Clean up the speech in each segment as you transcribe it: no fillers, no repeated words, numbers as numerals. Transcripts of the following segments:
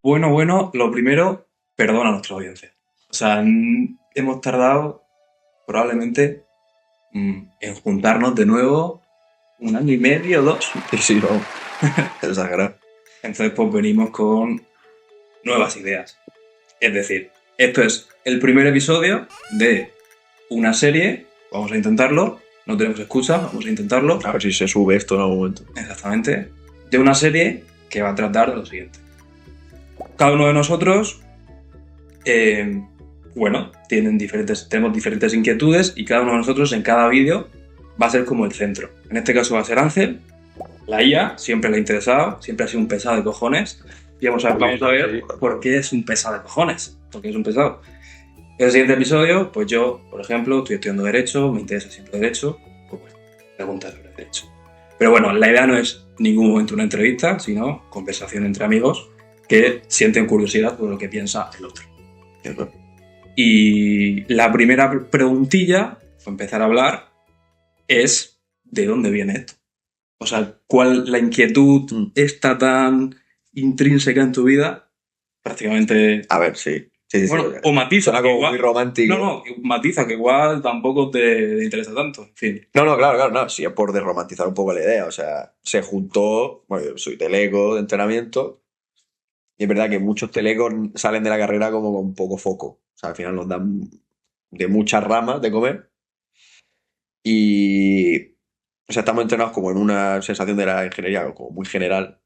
Bueno, lo primero, perdona a nuestra audiencia. O sea, hemos tardado probablemente en juntarnos de nuevo 1 año y medio, 2. Y sí, no. Exagerado. Entonces, pues venimos con nuevas ideas. Es decir, esto es el primer episodio de una serie. Vamos a intentarlo. No tenemos excusa, vamos a intentarlo. A ver si se sube esto en algún momento. Exactamente. De una serie que va a tratar de lo siguiente. Cada uno de nosotros, tenemos diferentes inquietudes y cada uno de nosotros en cada vídeo va a ser como el centro. En este caso va a ser Ángel. La IA siempre le ha interesado, siempre ha sido un pesado de cojones. Y vamos a ver por qué es un pesado de cojones. ¿Por qué es un pesado? En el siguiente episodio, pues yo, por ejemplo, estoy estudiando Derecho, me interesa siempre Derecho, pues bueno, preguntas sobre Derecho. Pero bueno, la idea no es en ningún momento una entrevista, sino conversación entre amigos que sienten curiosidad por lo que piensa el otro. Y la primera preguntilla, para empezar a hablar, es ¿de dónde viene esto? O sea, ¿cuál la inquietud está tan intrínseca en tu vida? Prácticamente... A ver, sí. Bueno, o matiza. Suena como muy romántico. No, matiza, que igual tampoco te interesa tanto. En fin. No, claro, no. Sí, es por desromantizar un poco la idea. O sea, se juntó. Bueno, yo soy teleco de entrenamiento. Y es verdad que muchos telecos salen de la carrera como con poco foco. O sea, al final nos dan de muchas ramas de comer. Y. O sea, estamos entrenados como en una sensación de la ingeniería como muy general.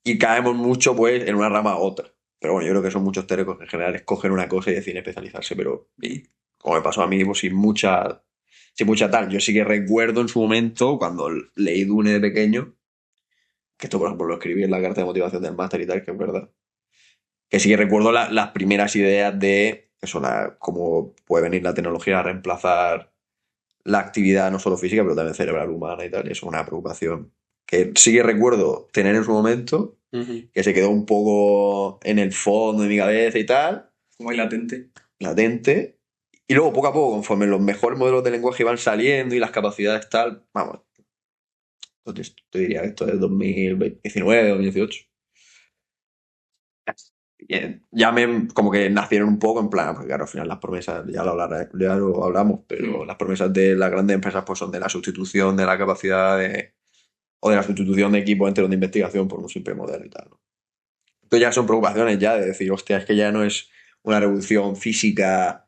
Y caemos mucho, pues, en una rama u otra. Pero bueno, yo creo que son muchos telecos que en general escogen una cosa y deciden especializarse. Pero, y, como me pasó a mí, pues sin mucha tal. Yo sí que recuerdo en su momento, cuando leí Dune de pequeño, que esto, por ejemplo, lo escribí en la carta de motivación del máster y tal, que es verdad. Que sí que recuerdo las primeras ideas de eso, cómo puede venir la tecnología a reemplazar la actividad no solo física, pero también cerebral humana y tal. Y eso es una preocupación que sí que recuerdo tener en su momento, que se quedó un poco en el fondo de mi cabeza y tal. Como hay latente. Y luego, poco a poco, conforme los mejores modelos de lenguaje iban saliendo y las capacidades tal, vamos, entonces te diría que esto es 2019, 2018. Ya como que nacieron un poco en plan, porque claro, al final las promesas, ya lo hablamos, pero las promesas de las grandes empresas pues son de la sustitución de la capacidad o de la sustitución de equipos enteros de investigación por un simple modelo y tal, ¿no? Entonces ya son preocupaciones ya de decir, hostia, es que ya no es una revolución física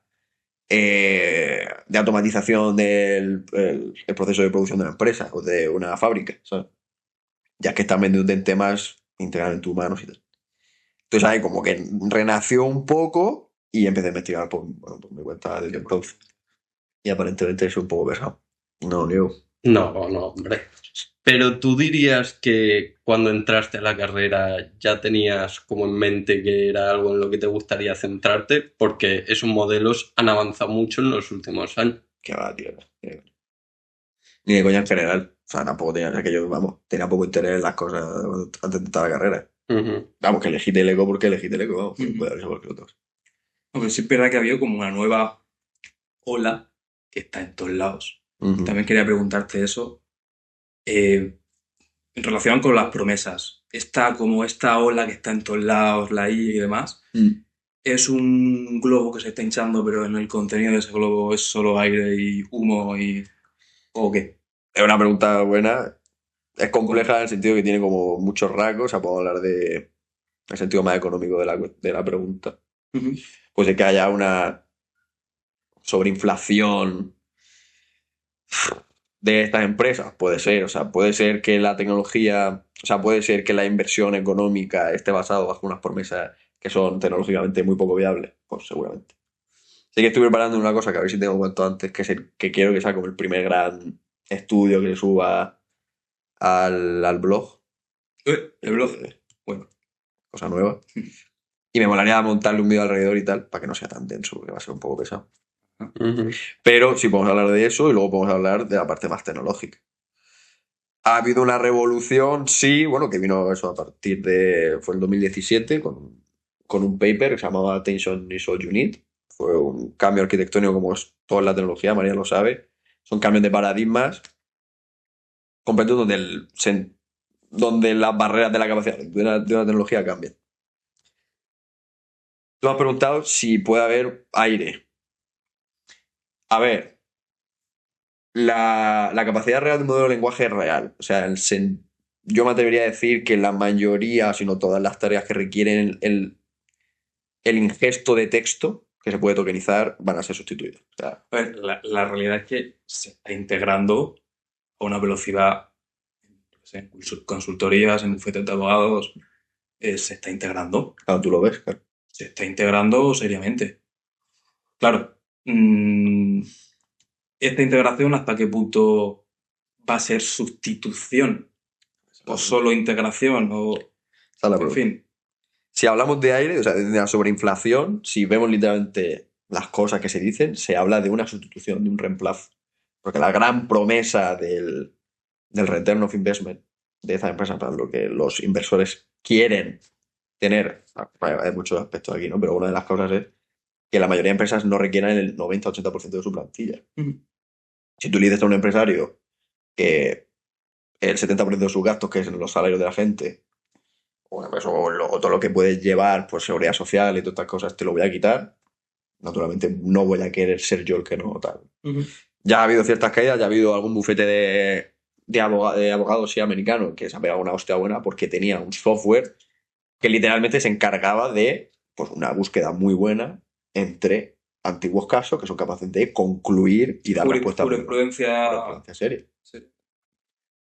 de automatización del el proceso de producción de una empresa o de una fábrica, ¿sabes? Ya que están metiendo en temas integralmente humanos y tal. Entonces ahí como que renació un poco y empecé a investigar por mi cuenta desde entonces. Y aparentemente es un poco pesado. No, Leo. No, hombre. Pero tú dirías que cuando entraste a la carrera ya tenías como en mente que era algo en lo que te gustaría centrarte, porque esos modelos han avanzado mucho en los últimos años. Qué va, tío. Ni de coña en general. O sea, tampoco tenía, o sea, que yo, vamos, tenía poco interés en las cosas antes de entrar a la carrera. Vamos, que elegí Teleco porque elegí Teleco, vamos, que puede haber porque otros. Pero sí es verdad que había como una nueva ola que está en todos lados. También quería preguntarte eso. En relación con las promesas. Esta ola que está en todos lados, la I y demás, ¿es un globo que se está hinchando, pero en el contenido de ese globo es solo aire y humo o qué? Es una pregunta buena. Es compleja en el sentido que tiene como muchos rasgos. O sea, podemos hablar de el sentido más económico de la pregunta. Pues de que haya una sobreinflación de estas empresas, puede ser. O sea, puede ser que la tecnología, o sea, puede ser que la inversión económica esté basada bajo unas promesas que son tecnológicamente muy poco viables. Pues seguramente. Sí que estoy preparando una cosa que a ver si tengo cuanto antes, que quiero que sea como el primer gran estudio que se suba al blog. El blog. Bueno. Cosa nueva. Y me molaría montarle un vídeo alrededor y tal, para que no sea tan denso, porque va a ser un poco pesado. Pero sí podemos hablar de eso y luego podemos hablar de la parte más tecnológica. Ha habido una revolución, sí, bueno, que vino eso a partir de... Fue el 2017 con un paper que se llamaba Attention is All You Need. Fue un cambio arquitectónico como es toda la tecnología, María lo sabe. Son cambios de paradigmas completos donde las barreras de la capacidad de una tecnología cambian. Tú me has preguntado si puede haber aire. A ver, la capacidad real de un modelo de lenguaje es real. O sea, yo me atrevería a decir que la mayoría, si no todas las tareas que requieren el ingesto de texto que se puede tokenizar van a ser sustituidas. O sea, A ver, la realidad es que se está integrando a una velocidad, yo qué sé, en consultorías, en bufetes de abogados, se está integrando. claro, tú lo ves, claro. Se está integrando seriamente. Claro, esta integración hasta qué punto va a ser sustitución o solo integración o, Esa es la en pregunta. fin. Si hablamos de aire, o sea, de la sobreinflación, si vemos literalmente las cosas que se dicen, se habla de una sustitución, de un reemplazo. Porque la gran promesa del return of investment de esa empresa, para lo que los inversores quieren tener, hay muchos aspectos aquí, ¿no? Pero una de las cosas es que la mayoría de empresas no requieran el 90-80% de su plantilla. Si tú le dices a un empresario que el 70% de sus gastos, que es los salarios de la gente, o todo lo que puedes llevar, pues seguridad social y todas estas cosas, te lo voy a quitar, naturalmente no voy a querer ser yo el que no tal. Ya ha habido ciertas caídas, ya ha habido algún bufete de abogados sí, americanos que se ha pegado una hostia buena porque tenía un software que literalmente se encargaba de pues, una búsqueda muy buena entre antiguos casos que son capaces de concluir y dar respuesta Jurisprudencia seria. sí.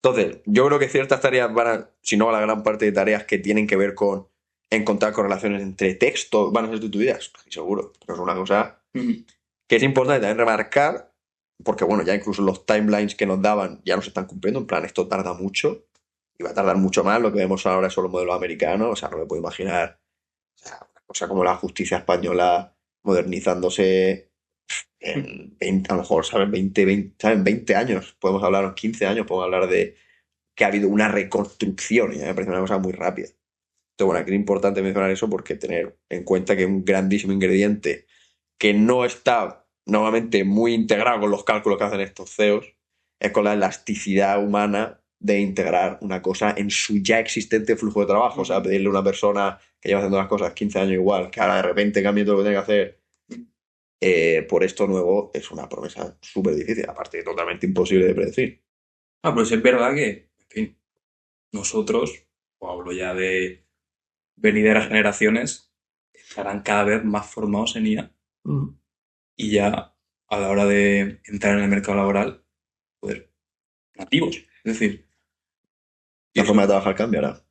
Entonces, yo creo que ciertas tareas van a, si no la gran parte de tareas que tienen que ver con encontrar correlaciones entre textos van a ser sustituidas, estoy seguro. Pero es una cosa que es importante también remarcar, porque bueno, ya incluso los timelines que nos daban ya no se están cumpliendo, en plan, esto tarda mucho y va a tardar mucho más. Lo que vemos ahora son los modelos americanos, o sea, no me puedo imaginar, o sea, una cosa como la justicia española modernizándose en 20, a lo mejor, ¿sabes? 20 años, podemos hablar, en 15 años, podemos hablar de que ha habido una reconstrucción y a mí me parece una cosa muy rápida. Entonces, bueno, aquí es importante mencionar eso porque tener en cuenta que un grandísimo ingrediente que no está normalmente muy integrado con los cálculos que hacen estos CEOs es con la elasticidad humana de integrar una cosa en su ya existente flujo de trabajo. O sea, pedirle a una persona que lleva haciendo las cosas 15 años igual, que ahora de repente cambie todo lo que tiene que hacer por esto nuevo, es una promesa súper difícil, aparte totalmente imposible de predecir. Pero sí es verdad que, en fin, nosotros, o hablo ya de venideras generaciones, estarán cada vez más formados en IA y ya a la hora de entrar en el mercado laboral, pues nativos. Es decir, La forma de trabajar cambiará.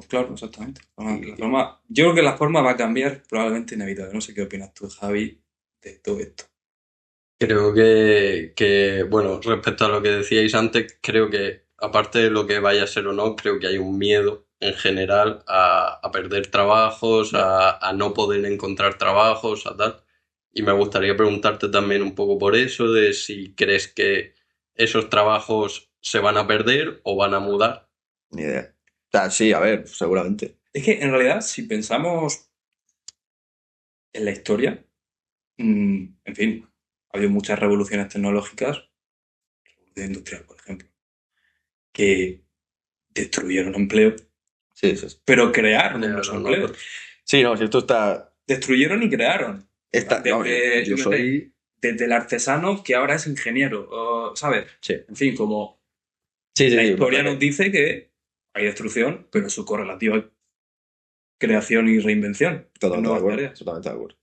claro, exactamente. Yo creo que la forma va a cambiar probablemente inevitable. No sé qué opinas tú, Javi, de todo esto. Creo bueno, respecto a lo que decíais antes, creo que aparte de lo que vaya a ser o no, creo que hay un miedo en general a perder trabajos, a no poder encontrar trabajos, a tal. Y me gustaría preguntarte también un poco por eso, de si crees que esos trabajos se van a perder o van a mudar. Ni idea. O sea, sí, a ver, seguramente. Es que en realidad, si pensamos en la historia, en fin, ha habido muchas revoluciones tecnológicas, la revolución industrial, por ejemplo, que destruyeron empleo, Sí, sí. pero crearon Crearon nuevos empleos. Sí, no, si esto está. Destruyeron y crearon. Desde, yo soy. Desde el artesano que ahora es ingeniero, ¿sabes? Sí. En fin, como Sí, la historia nos dice que hay destrucción, pero su correlativa creación y reinvención. Totalmente de acuerdo. Totalmente de acuerdo.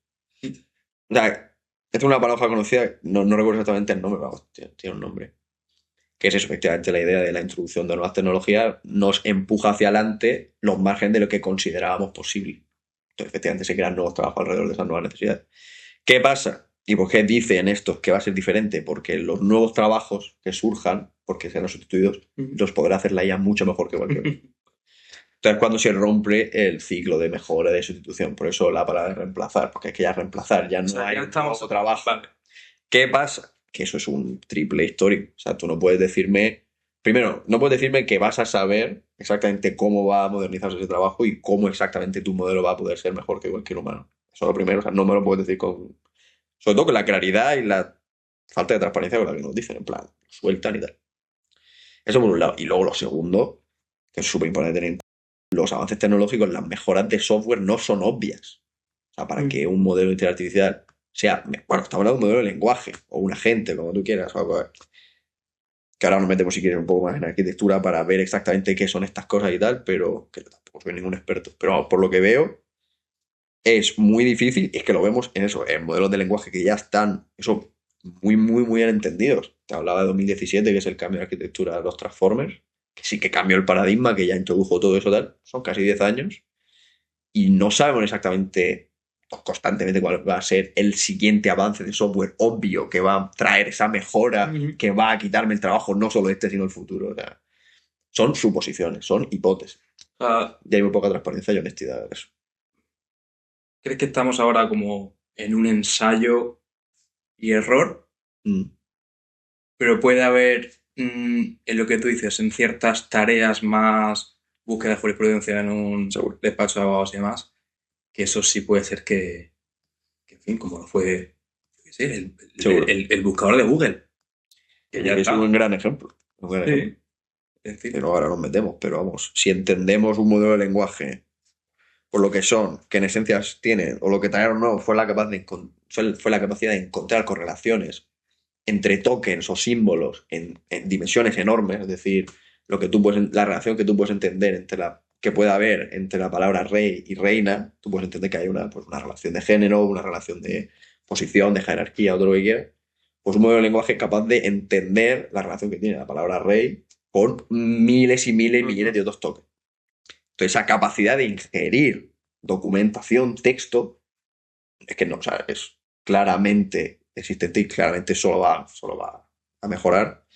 O sea, esta es una palabra conocida, no recuerdo exactamente el nombre, vamos, tiene un nombre. Que es eso, efectivamente, la idea de la introducción de nuevas tecnologías nos empuja hacia adelante los márgenes de lo que considerábamos posible. Entonces, efectivamente, se crean nuevos trabajos alrededor de esas nuevas necesidades. ¿Qué pasa? ¿Y por qué dicen estos que va a ser diferente? Porque los nuevos trabajos que surjan, porque serán sustituidos, los podrá hacer la IA mucho mejor que cualquier otro. Entonces, cuando se rompe el ciclo de mejora, de sustitución. Por eso la palabra de reemplazar, porque es que ya reemplazar, ya no hay nuevo trabajo. Vale. ¿Qué pasa? Que eso es un triple histórico. O sea, tú no puedes decirme... Primero, no puedes decirme que vas a saber exactamente cómo va a modernizarse ese trabajo y cómo exactamente tu modelo va a poder ser mejor que cualquier humano. Eso es lo primero. O sea, no me lo puedes decir con... Sobre todo con la claridad y la falta de transparencia con la que nos dicen. En plan, sueltan y tal. Eso por un lado. Y luego lo segundo, que es súper importante tener en cuenta, los avances tecnológicos, las mejoras de software no son obvias. O sea, para que un modelo de inteligencia artificial sea, bueno, estamos hablando de un modelo de lenguaje, o un agente, como tú quieras, o algo que ahora nos metemos si quieres un poco más en arquitectura para ver exactamente qué son estas cosas y tal, pero que yo tampoco soy ningún experto. Pero vamos, por lo que veo, es muy difícil, y es que lo vemos en eso, en modelos de lenguaje que ya están, eso, muy, muy, muy bien entendidos. Te hablaba de 2017, que es el cambio de arquitectura de los Transformers, que sí que cambió el paradigma, que ya introdujo todo eso tal, son casi 10 años, y no sabemos exactamente constantemente cuál va a ser el siguiente avance de software obvio que va a traer esa mejora, que va a quitarme el trabajo, no solo este, sino el futuro. O sea, son suposiciones, son hipótesis. Y hay muy poca transparencia y honestidad en eso. ¿Crees que estamos ahora como en un ensayo y error? Pero puede haber, en lo que tú dices, en ciertas tareas más búsqueda de jurisprudencia en un Seguro. despacho de abogados y demás, que eso sí puede ser en fin, como lo fue, yo qué sé, Seguro. el buscador de Google. Que ya Es está. un gran ejemplo. Un gran ejemplo. Sí. Es decir, Pero ahora nos metemos, pero vamos, si entendemos un modelo de lenguaje por lo que son, que en esencia tienen, o lo que trajeron nuevo fue la capacidad de encontrar correlaciones entre tokens o símbolos en dimensiones enormes, es decir, la relación que tú puedes entender que puede haber entre la palabra rey y reina, tú puedes entender que hay pues una relación de género, una relación de posición, de jerarquía, o todo lo que quieras. Pues un modelo de lenguaje capaz de entender la relación que tiene la palabra rey con miles y miles y millones de otros tokens. Entonces, esa capacidad de ingerir documentación, texto, es que no, o sea, es claramente existente y claramente solo va a mejorar.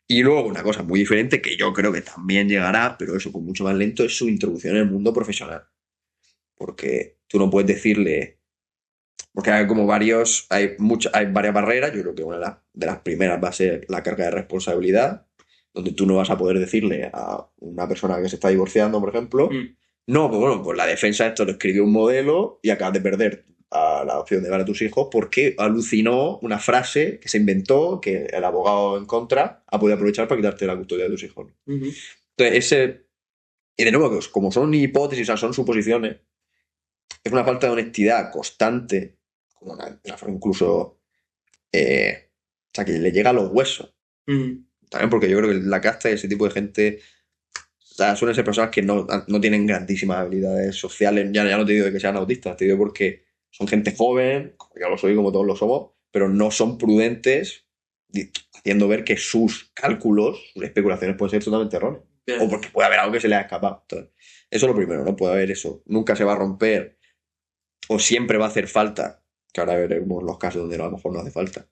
Y luego una cosa muy diferente que yo creo que también llegará, pero eso con mucho más lento, es su introducción en el mundo profesional. Porque tú no puedes decirle, porque hay como hay varias barreras, yo creo que una de las primeras va a ser la carga de responsabilidad, donde tú no vas a poder decirle a una persona que se está divorciando, por ejemplo, no, pues bueno, pues la defensa de esto lo escribió un modelo y acabas de perder la opción de ver a tus hijos porque alucinó una frase que se inventó, que el abogado en contra ha podido aprovechar para quitarte la custodia de tus hijos. Entonces, y de nuevo, como son hipótesis, o sea, son suposiciones, es una falta de honestidad constante, como incluso, o sea, que le llega a los huesos. También porque yo creo que la casta de ese tipo de gente, o sea, suelen ser personas que no tienen grandísimas habilidades sociales. Ya no te digo de que sean autistas, te digo porque son gente joven, como yo lo soy, como todos lo somos, pero no son prudentes, haciendo ver que sus cálculos, sus especulaciones pueden ser totalmente erróneas. O porque puede haber algo que se le ha escapado. Entonces, eso es lo primero, no puede haber eso. Nunca se va a romper, o siempre va a hacer falta, que ahora veremos los casos donde a lo mejor no hace falta,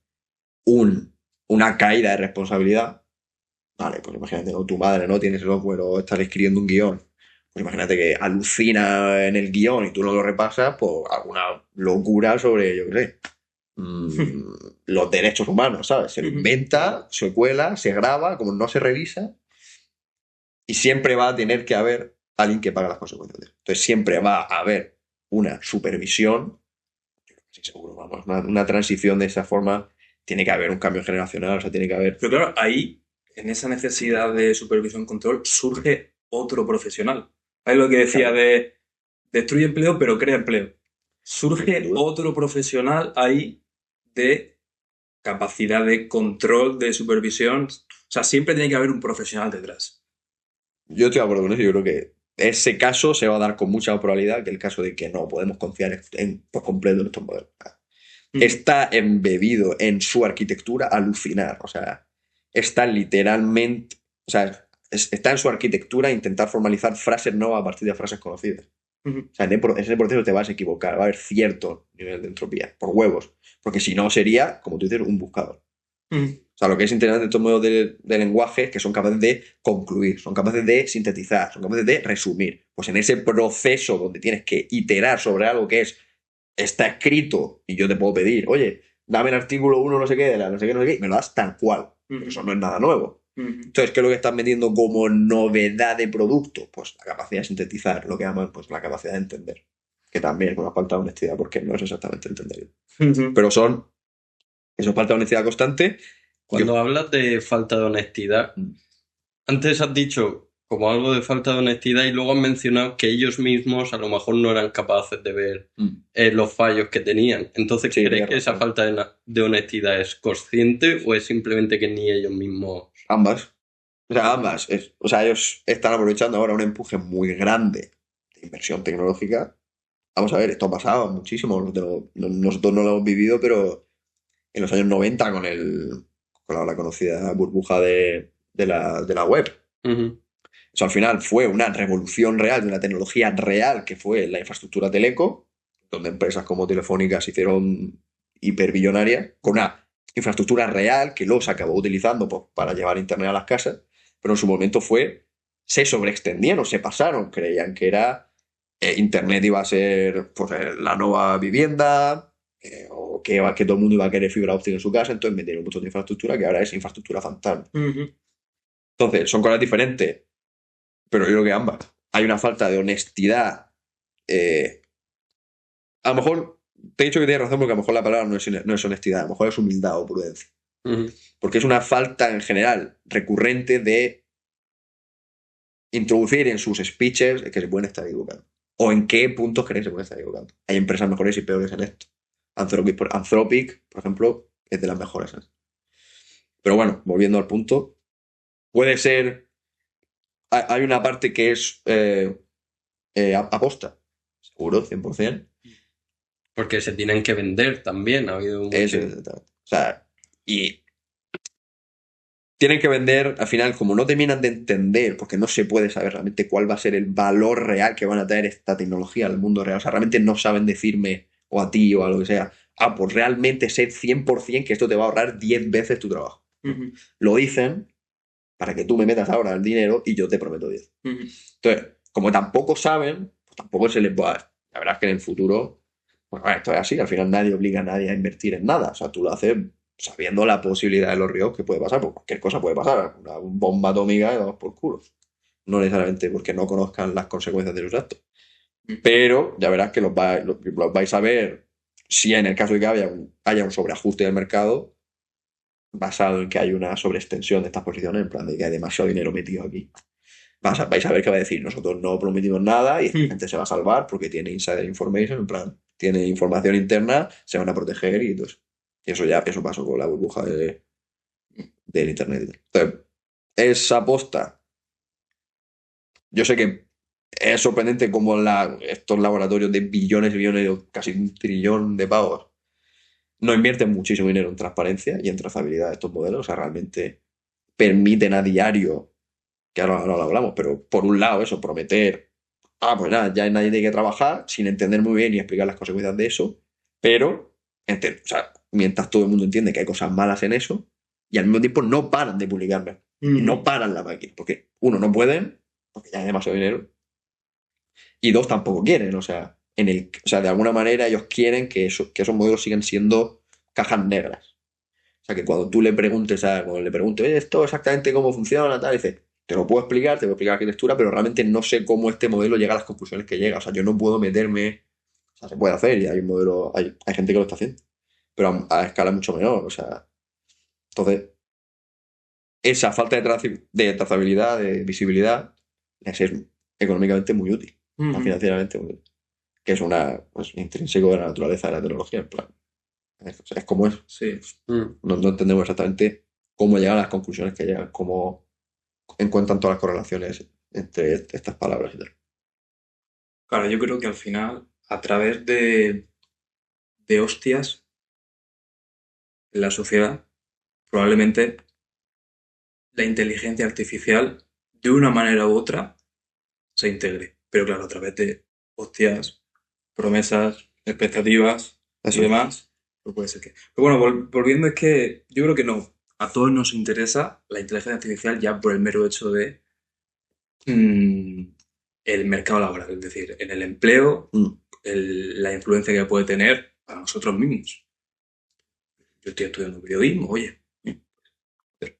una caída de responsabilidad. Vale, pues imagínate, ¿no? Tu madre no tiene ese software o estás escribiendo un guión. Pues imagínate que alucina en el guión y tú no lo repasas por alguna locura sobre, yo qué sé, los derechos humanos, ¿sabes? Se lo inventa, se cuela, se graba, como no se revisa, y siempre va a tener que haber alguien que pague las consecuencias de eso. Entonces siempre va a haber una supervisión, sí, seguro, vamos, una transición de esa forma, tiene que haber un cambio generacional, o sea, tiene que haber... Pero claro, ahí, en esa necesidad de supervisión y control, surge otro profesional. Hay lo que decía de destruye empleo, pero crea empleo. Surge otro profesional ahí de capacidad de control, de supervisión. O sea, siempre tiene que haber un profesional detrás. Yo estoy de acuerdo con eso. Yo creo que ese caso se va a dar con mucha probabilidad, que el caso de que no podemos confiar por completo en estos modelos. Está embebido en su arquitectura alucinar. O sea, está literalmente... O sea, está en su arquitectura intentar formalizar frases nuevas a partir de frases conocidas. O sea, en ese proceso te vas a equivocar, va a haber cierto nivel de entropía, por huevos. Porque si no sería, como tú dices, un buscador. O sea, lo que es interesante de estos modelos de lenguaje es que son capaces de concluir, son capaces de sintetizar, son capaces de resumir. Pues en ese proceso donde tienes que iterar sobre algo que está escrito y yo te puedo pedir, oye, dame el artículo 1 no sé qué, de la no sé qué, no sé qué, y me lo das tal cual. Pero eso no es nada nuevo. Entonces, ¿qué es lo que están vendiendo como novedad de producto? Pues la capacidad de sintetizar, lo que llaman pues, la capacidad de entender. Que también es una falta de honestidad porque no es exactamente entenderlo. Pero eso es falta de honestidad constante. Cuando hablas de falta de honestidad, antes has dicho como algo de falta de honestidad y luego han mencionado que ellos mismos a lo mejor no eran capaces de ver los fallos que tenían. Entonces, Sí, ¿crees tienes que esa razón. falta de honestidad es consciente o es simplemente que ni ellos mismos... Ambas. O sea, ambas. O sea, ellos están aprovechando ahora un empuje muy grande de inversión tecnológica. Vamos a ver, esto ha pasado muchísimo. Nosotros no lo hemos vivido, pero en los años 90 con la conocida burbuja de la web. Ujú, Eso al final fue una revolución real de una tecnología real que fue la infraestructura teleco, donde empresas como Telefónica se hicieron hiperbillonarias con una infraestructura real que luego se acabó utilizando pues, para llevar internet a las casas, pero en su momento se sobreextendieron, se pasaron, creían que era internet iba a ser pues, la nueva vivienda o que todo el mundo iba a querer fibra óptica en su casa, entonces metieron mucho de infraestructura que ahora es infraestructura fantasma. Entonces, son cosas diferentes, pero yo creo que ambas. Hay una falta de honestidad. A lo mejor, te he dicho que tienes razón porque a lo mejor la palabra no es honestidad, a lo mejor es humildad o prudencia. ujú. Porque es una falta en general recurrente de introducir en sus speeches que se pueden estar equivocando. O en qué puntos creen que se pueden estar equivocando. Hay empresas mejores y peores en esto. Anthropic, por ejemplo, es de las mejores. Pero bueno, volviendo al punto, puede ser. Hay una parte que es aposta, seguro, 100%. Porque se tienen que vender también. Ha habido mucho... O sea, y tienen que vender, al final, como no terminan de entender, porque no se puede saber realmente cuál va a ser el valor real que van a traer esta tecnología al mundo real. O sea, realmente no saben decirme, o a ti, o a lo que sea, pues realmente sé 100% que esto te va a ahorrar 10 veces tu trabajo. Lo dicen para que tú me metas ahora el dinero y yo te prometo 10. Entonces, como tampoco saben, pues tampoco se les va a dar. La verdad es que en el futuro, bueno, esto es así, al final nadie obliga a nadie a invertir en nada. O sea, tú lo haces sabiendo la posibilidad de los riesgos que puede pasar, porque cualquier cosa puede pasar. Una bomba atómica y vamos por culo. No necesariamente porque no conozcan las consecuencias de sus actos. Pero ya verás que los vais a ver si en el caso de que haya un sobreajuste del mercado basado en que hay una sobreextensión de estas posiciones, en plan de que hay demasiado dinero metido aquí. Vais a ver que va a decir, nosotros no prometimos nada y la gente se va a salvar porque tiene insider information, en plan, tiene información interna, se van a proteger y todo eso. Y eso pasó con la burbuja del internet. Entonces, esa aposta, yo sé que es sorprendente cómo estos laboratorios de billones y billones, casi 1 trillón de pavos, no invierten muchísimo dinero en transparencia y en trazabilidad de estos modelos. O sea, realmente permiten a diario, que ahora lo hablamos, pero por un lado eso, prometer, pues nada, ya nadie tiene que trabajar sin entender muy bien y explicar las consecuencias de eso, pero, o sea, mientras todo el mundo entiende que hay cosas malas en eso, y al mismo tiempo no paran de publicarlas, y no paran la máquina, porque uno, no pueden, porque ya hay demasiado dinero, y dos, tampoco quieren, o sea, de alguna manera ellos quieren que esos modelos sigan siendo cajas negras. O sea, que cuando tú le preguntes oye, esto exactamente cómo funciona, tal, dice, te lo puedo explicar, te voy a explicar la arquitectura, pero realmente no sé cómo este modelo llega a las conclusiones que llega. O sea, yo no puedo meterme, o sea, se puede hacer y hay un modelo, hay gente que lo está haciendo, pero a escala mucho menor, o sea, entonces, esa falta de trazabilidad, de visibilidad, les es económicamente muy útil, financieramente muy útil, que es pues, intrínseco de la naturaleza de la tecnología, en plan. Es como es. Sí. No entendemos exactamente cómo llegan a las conclusiones que llegan, cómo encuentran todas las correlaciones entre estas palabras y tal. Claro, yo creo que al final, a través de hostias en la sociedad, probablemente la inteligencia artificial, de una manera u otra, se integre. Pero claro, a través de hostias, promesas, expectativas Eso y es. demás, pues puede ser que... Pero bueno, volviendo, es que yo creo que no. A todos nos interesa la inteligencia artificial ya por el mero hecho de mm, el mercado laboral, es decir, en el empleo, Mm. la influencia que puede tener para nosotros mismos. Yo estoy estudiando periodismo, oye.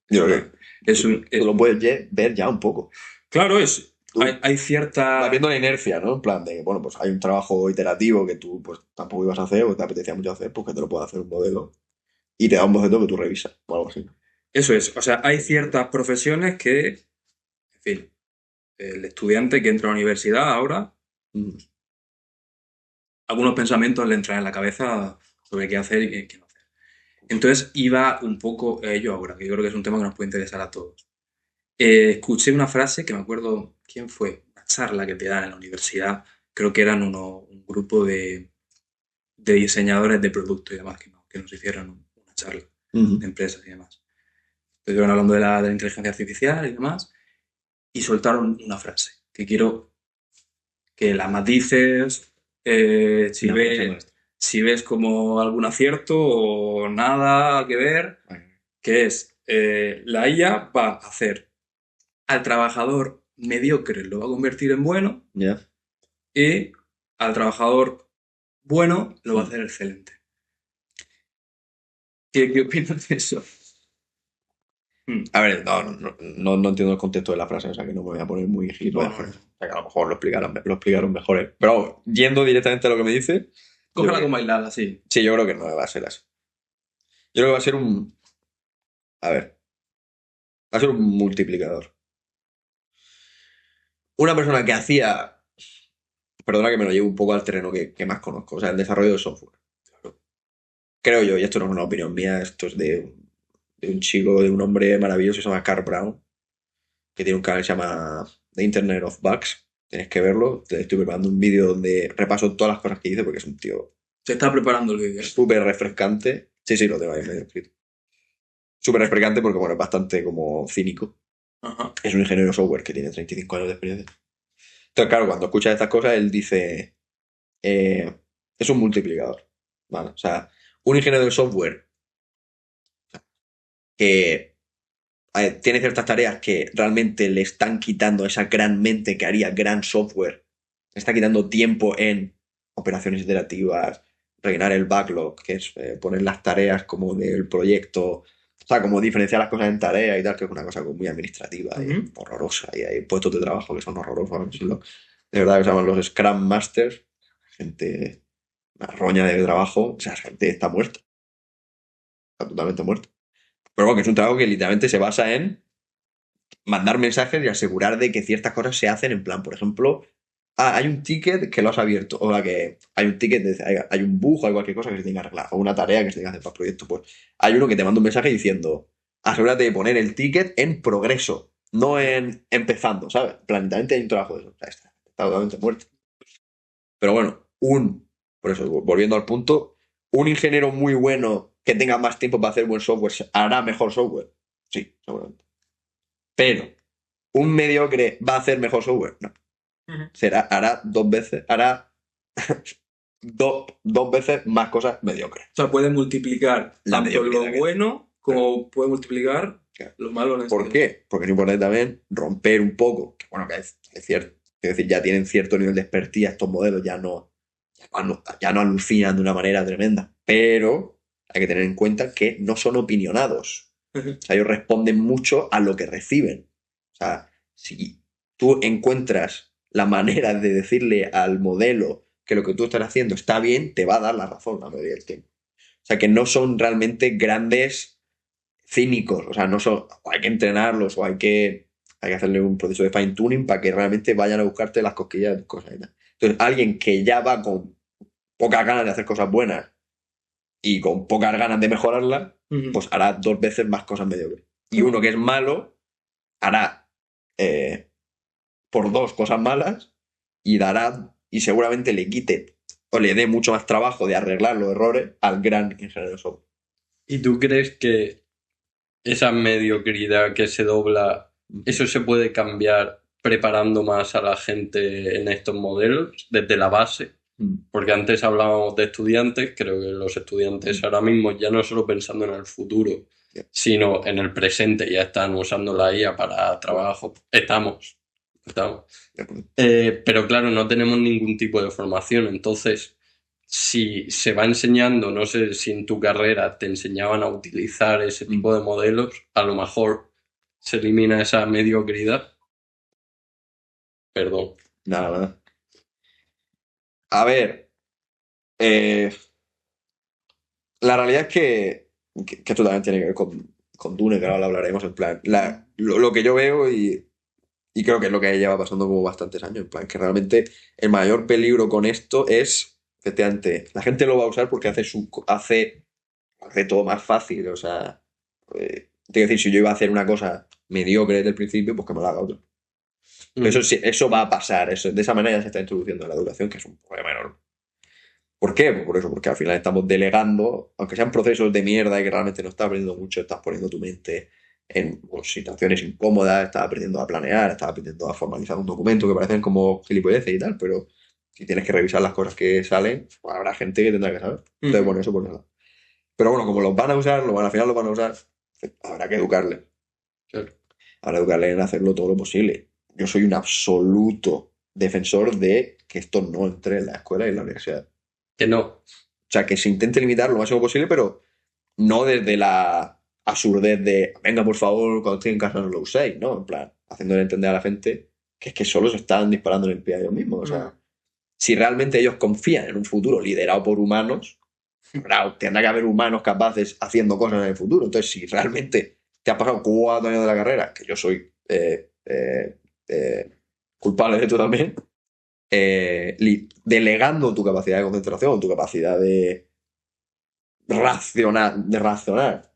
Yo creo que Es un, tú lo puedes ver ya un poco. claro, Tú hay cierta... vas viendo la inercia, ¿no? En plan de, bueno, pues hay un trabajo iterativo que tú pues tampoco ibas a hacer o te apetecía mucho hacer, pues que te lo puede hacer un modelo y te da un boceto que tú revisas o algo así. Eso es, o sea, hay ciertas profesiones que, en fin, el estudiante que entra a la universidad ahora, Mm. algunos pensamientos le entran en la cabeza sobre qué hacer y qué no hacer. Entonces iba un poco a ello ahora, que yo creo que es un tema que nos puede interesar a todos. Escuché una frase que me acuerdo quién fue, una charla que te dan en la universidad, creo que eran un grupo de diseñadores de productos y demás que nos hicieron una charla Mm. de empresas y demás. Estuvieron hablando de la inteligencia artificial y demás, y soltaron una frase que quiero que la matices, si, La frase ve, maestra. si ves como algún acierto o nada que ver, que es la IA va a hacer al trabajador mediocre, lo va a convertir en bueno, ¿Ya? y al trabajador bueno lo va a hacer excelente. ¿Qué opinas de eso? A ver, no entiendo el contexto de la frase, o sea que no me voy a poner muy gilipollas. No, no, no. O sea que a lo mejor lo explicaron mejor. Pero vamos, yendo directamente a lo que me dice, Cógela yo- con bailada, sí. sí, yo creo que no va a ser así. Yo creo que va a ser un. A ver, va a ser un multiplicador. Una persona que hacía. Perdona que me lo lleve un poco al terreno que más conozco, o sea, el desarrollo de software. Creo yo, y esto no es una opinión mía, esto es de un chico, de un hombre maravilloso que se llama Carl Brown, que tiene un canal que se llama The Internet of Bugs. Tienes que verlo. Te estoy preparando un vídeo donde repaso todas las cosas que dice porque es un tío Se está preparando el vídeo. súper refrescante. Sí, sí, lo tengo ahí medio escrito. Súper refrescante porque, bueno, es bastante como cínico. Ajá. Es un ingeniero de software que tiene 35 años de experiencia. Entonces, claro, cuando escuchas estas cosas, él dice, eh, es un multiplicador. ¿Vale? O sea, un ingeniero de software que tiene ciertas tareas que realmente le están quitando esa gran mente que haría gran software, le está quitando tiempo en operaciones iterativas, rellenar el backlog, que es poner las tareas como del proyecto, o sea, como diferenciar las cosas en tareas y tal, que es una cosa como muy administrativa y Ujú. horrorosa, y hay puestos de trabajo que son horrorosos, vamos a decirlo. De verdad que se llaman los Scrum Masters, gente, una roña de trabajo, o sea, esa gente está muerta, está totalmente muerta. Pero bueno, que es un trabajo que literalmente se basa en mandar mensajes y asegurar de que ciertas cosas se hacen en plan, por ejemplo, hay un ticket que lo has abierto, o que hay un ticket, hay un bug o hay cualquier cosa que se tiene que arreglar, o una tarea que se tiene que hacer para el proyecto, pues hay uno que te manda un mensaje diciendo, asegúrate de poner el ticket en progreso, no en empezando, ¿sabes? Planetamente hay un trabajo de eso, o sea, está totalmente muerto. Pero bueno, por eso, volviendo al punto, un ingeniero muy bueno que tenga más tiempo para hacer buen software, ¿hará mejor software? Sí, seguramente. Pero un mediocre va a hacer mejor software. No. Ujú. Hará dos veces más cosas mediocres. O sea, puede multiplicar La tanto mediocridad lo que bueno como puede multiplicar Claro. lo malo en este ¿Por caso. qué? Porque es importante también romper un poco, que bueno, que es cierto. Es decir, ya tienen cierto nivel de expertise estos modelos, ya no alucinan de una manera tremenda. Pero hay que tener en cuenta que no son opinionados. O sea, ellos responden mucho a lo que reciben. O sea, si tú encuentras la manera de decirle al modelo que lo que tú estás haciendo está bien, te va a dar la razón la mayoría del tiempo. O sea, que no son realmente grandes cínicos. O sea, no son, o hay que entrenarlos o hay que hacerle un proceso de fine tuning para que realmente vayan a buscarte las cosquillas de tus cosas y tal. Entonces, alguien que ya va con pocas ganas de hacer cosas buenas y con pocas ganas de mejorarlas, Ujú. pues hará dos veces más cosas mediocres. Y uno que es malo hará por dos cosas malas y y seguramente le quite o le dé mucho más trabajo de arreglar los errores al gran ingeniero de software. ¿Y tú crees que esa mediocridad que se dobla, eso se puede cambiar preparando más a la gente en estos modelos desde la base? Porque antes hablábamos de estudiantes, creo que los estudiantes ahora mismo ya no solo pensando en el futuro, sino en el presente, ya están usando la IA para trabajo. Estamos. Pero claro, no tenemos ningún tipo de formación, entonces si se va enseñando, no sé si en tu carrera te enseñaban a utilizar ese tipo de modelos, a lo mejor se elimina esa mediocridad. Perdón. Nada, nada. A ver, eh, la realidad es que esto también tiene que ver con Dune, que ahora lo hablaremos en plan. Lo que yo veo y Y creo que es lo que lleva pasando como bastantes años. En plan, que realmente el mayor peligro con esto es, efectivamente, la gente lo va a usar porque hace todo más fácil. O sea, tengo que decir, si yo iba a hacer una cosa mediocre desde el principio, pues que me lo haga otro. Pero eso, eso va a pasar. De esa manera ya se está introduciendo en la educación, que es un problema enorme. ¿Por qué? Pues por eso, porque al final estamos delegando, aunque sean procesos de mierda y que realmente no estás aprendiendo mucho, estás poniendo tu mente en pues, situaciones incómodas, estás aprendiendo a planear, estás aprendiendo a formalizar un documento que parecen como gilipolleces y tal, pero si tienes que revisar las cosas que salen, pues habrá gente que tendrá que saber. Entonces, bueno, eso por nada. Pero bueno, como los van a usar, al final los van a usar, habrá que educarle. Claro. Habrá que educarle en hacerlo todo lo posible. Yo soy un absoluto defensor de que esto no entre en la escuela y en la universidad. Que no. O sea, que se intente limitar lo máximo posible, pero no desde la absurdez de, venga, por favor, cuando estéis en casa no lo uséis, ¿no? En plan, haciéndole entender a la gente que es que solo se están disparando en el pie a ellos mismos. O sea, si realmente ellos confían en un futuro liderado por humanos, tendrá que haber humanos capaces haciendo cosas en el futuro. Entonces, si realmente te has pasado 4 años de la carrera, que yo soy culpable de esto también, delegando tu capacidad de concentración, tu capacidad de razonar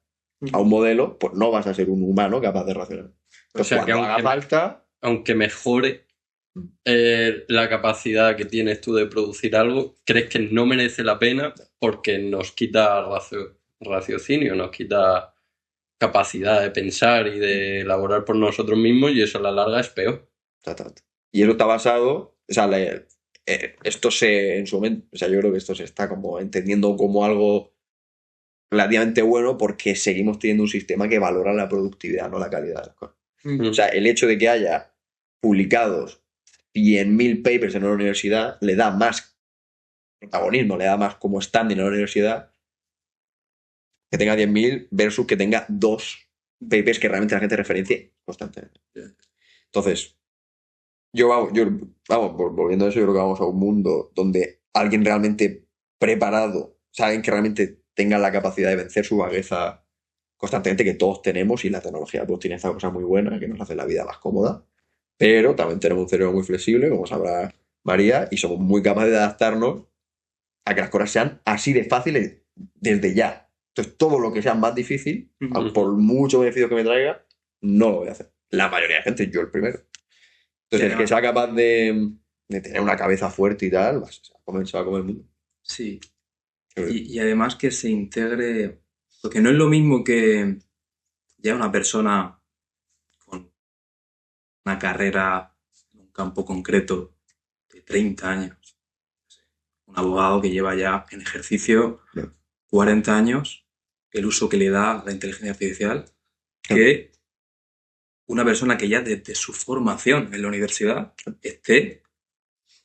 a un modelo, pues no vas a ser un humano capaz de razonar. O sea, que cuando haga falta, aunque mejore la capacidad que tienes tú de producir algo, crees que no merece la pena porque nos quita raciocinio, nos quita capacidad de pensar y de elaborar por nosotros mismos, y eso a la larga es peor. Exactamente. Y eso está basado, o sea, esto en su momento, o sea, yo creo que esto se está como entendiendo como algo relativamente bueno porque seguimos teniendo un sistema que valora la productividad, no la calidad de las cosas. O sea, el hecho de que haya publicados 100.000 papers en una universidad le da más protagonismo, le da más como standing en la universidad que tenga 10.000 versus que tenga 2 papers que realmente la gente referencie constantemente. Entonces, vamos, volviendo a eso, yo creo que vamos a un mundo donde alguien realmente preparado, o sea, alguien que realmente tenga la capacidad de vencer su vagueza constantemente, que todos tenemos, y la tecnología pues tiene esta cosa muy buena, que nos hace la vida más cómoda, pero también tenemos un cerebro muy flexible, como sabrá María, y somos muy capaces de adaptarnos a que las cosas sean así de fáciles desde ya. Entonces, todo lo que sea más difícil, por mucho beneficio que me traiga, no lo voy a hacer. La mayoría de gente, yo el primero. Entonces, el que sea capaz de tener una cabeza fuerte y tal, se va a comer el mundo. Sí. Y además que se integre, porque no es lo mismo que ya una persona con una carrera en un campo concreto de 30 años, un abogado que lleva ya en ejercicio 40 años, el uso que le da la inteligencia artificial, que una persona que ya desde su formación en la universidad esté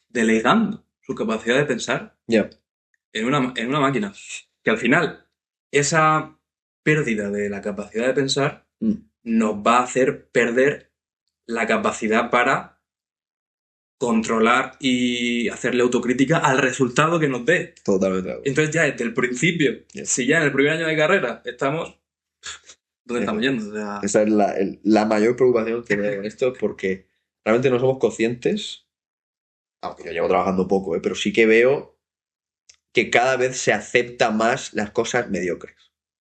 delegando su capacidad de pensar en una máquina. Que al final, esa pérdida de la capacidad de pensar nos va a hacer perder la capacidad para controlar y hacerle autocrítica al resultado que nos dé. Totalmente. Entonces ya desde el principio, si ya en el primer año de carrera estamos... ¿Dónde estamos yendo? O sea... Esa es la mayor preocupación que tengo con esto, porque realmente no somos conscientes, aunque yo llevo trabajando poco, pero sí que veo que cada vez se acepta más las cosas mediocres.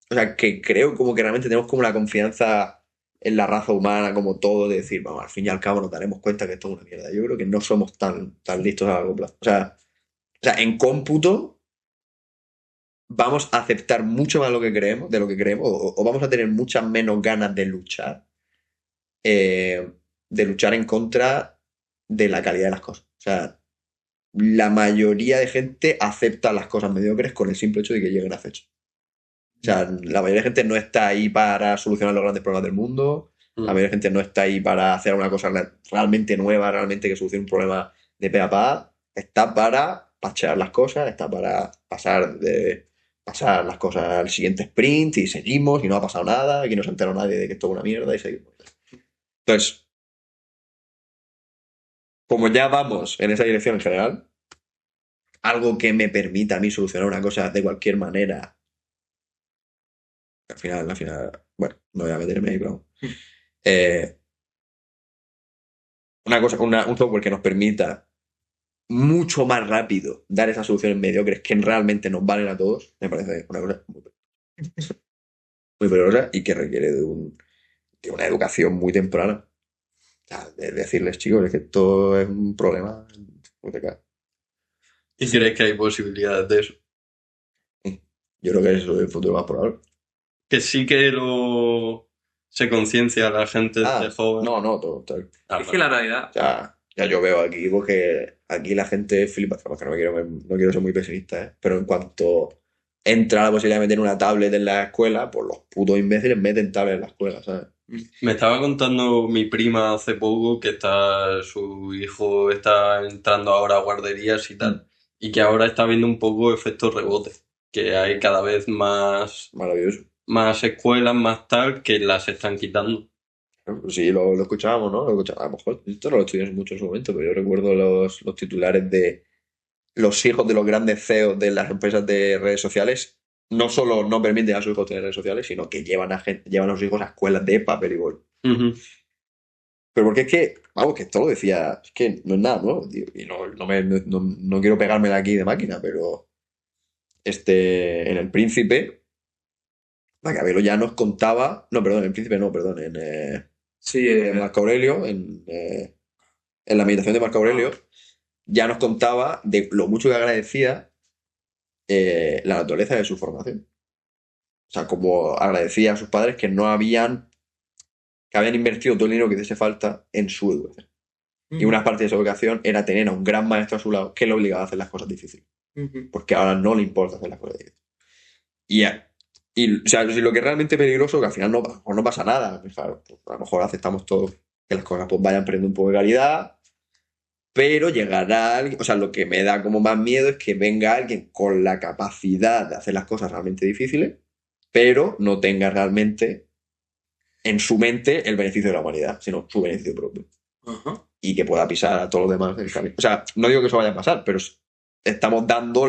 O sea, que creo como que realmente tenemos como la confianza en la raza humana, como todo, de decir, vamos, al fin y al cabo nos daremos cuenta que esto es una mierda. Yo creo que no somos tan listos a largo plazo. O sea, en cómputo vamos a aceptar mucho más de lo que creemos, o vamos a tener muchas menos ganas de luchar en contra de la calidad de las cosas. O sea, la mayoría de gente acepta las cosas mediocres con el simple hecho de que lleguen a fecha. O sea, la mayoría de gente no está ahí para solucionar los grandes problemas del mundo. La mayoría de gente no está ahí para hacer una cosa realmente nueva, realmente que solucione un problema de pe a pa. Está para patchear las cosas, está para pasar las cosas al siguiente sprint y seguimos y no ha pasado nada, aquí no se enteró nadie de que esto es una mierda y seguimos. Entonces, como ya vamos en esa dirección en general, algo que me permita a mí solucionar una cosa de cualquier manera, al final, bueno, no voy a meterme ahí, pero un software que nos permita mucho más rápido dar esas soluciones mediocres que realmente nos valen a todos, me parece una cosa muy peligrosa y que requiere de una educación muy temprana. O sea, de decirles, chicos, es que esto es un problema. ¿Y crees que hay posibilidades de eso? Yo creo que eso es el futuro más probable. Que sí que se conciencia a la gente de joven. No, todo. Es que la realidad... Ya yo veo aquí, porque aquí la gente flipa, que no quiero ser muy pesimista, ¿eh? Pero en cuanto entra la posibilidad de meter una tablet en la escuela, pues los putos imbéciles meten tablet en la escuela, ¿sabes? Me estaba contando mi prima hace poco que su hijo está entrando ahora a guarderías y tal, y que ahora está viendo un poco efecto rebote, que hay cada vez Maravilloso. más escuelas, más tal, que las están quitando. Sí, lo escuchábamos, ¿no? A lo mejor esto no lo estudiamos mucho en su momento, pero yo recuerdo los titulares de los hijos de los grandes CEOs de las empresas de redes sociales. No solo no permiten a sus hijos tener redes sociales, sino que llevan a sus hijos a escuelas de papel y bol. Ujú. Pero porque es que, vamos, que esto lo decía, es que no es nada nuevo, tío. Y no quiero pegármela aquí de máquina, pero en El Príncipe, Maquiavelo ya nos contaba, no, perdón, en El Príncipe no, perdón, Sí, en Marco Aurelio, en la meditación de Marco Aurelio, ya nos contaba de lo mucho que agradecía la naturaleza de su formación. O sea, como agradecía a sus padres que habían invertido todo el dinero que hiciese falta en su educación. Y una parte de esa educación era tener a un gran maestro a su lado que le obligaba a hacer las cosas difíciles. Porque ahora no le importa hacer las cosas difíciles. O sea, si lo que es realmente peligroso, que al final no pasa nada. Pues claro, pues a lo mejor aceptamos todos que las cosas pues, vayan perdiendo un poco de calidad, pero llegará alguien, o sea, lo que me da como más miedo es que venga alguien con la capacidad de hacer las cosas realmente difíciles, pero no tenga realmente en su mente el beneficio de la humanidad, sino su beneficio propio. Ajá. Y que pueda pisar a todos los demás del camino. O sea, no digo que eso vaya a pasar, pero estamos dando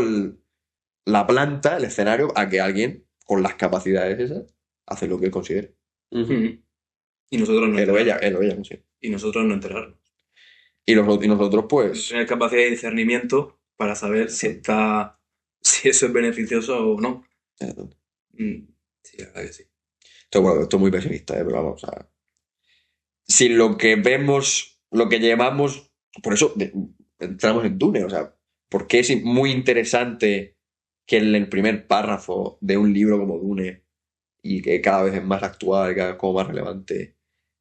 la planta, el escenario, a que alguien con las capacidades esas hace lo que él considere. Ujú. Y nosotros no Él o ella, enterarnos. no sé. Y nosotros no enterarnos. Y nosotros, pues, Tener capacidad de discernimiento para saber si eso es beneficioso o no. Sí, la verdad que sí. esto es muy pesimista, pero vamos, o sea, si lo que vemos, lo que llevamos, por eso entramos en Dune, o sea, porque es muy interesante que en el primer párrafo de un libro como Dune, y que cada vez es más actual, cada vez como más relevante,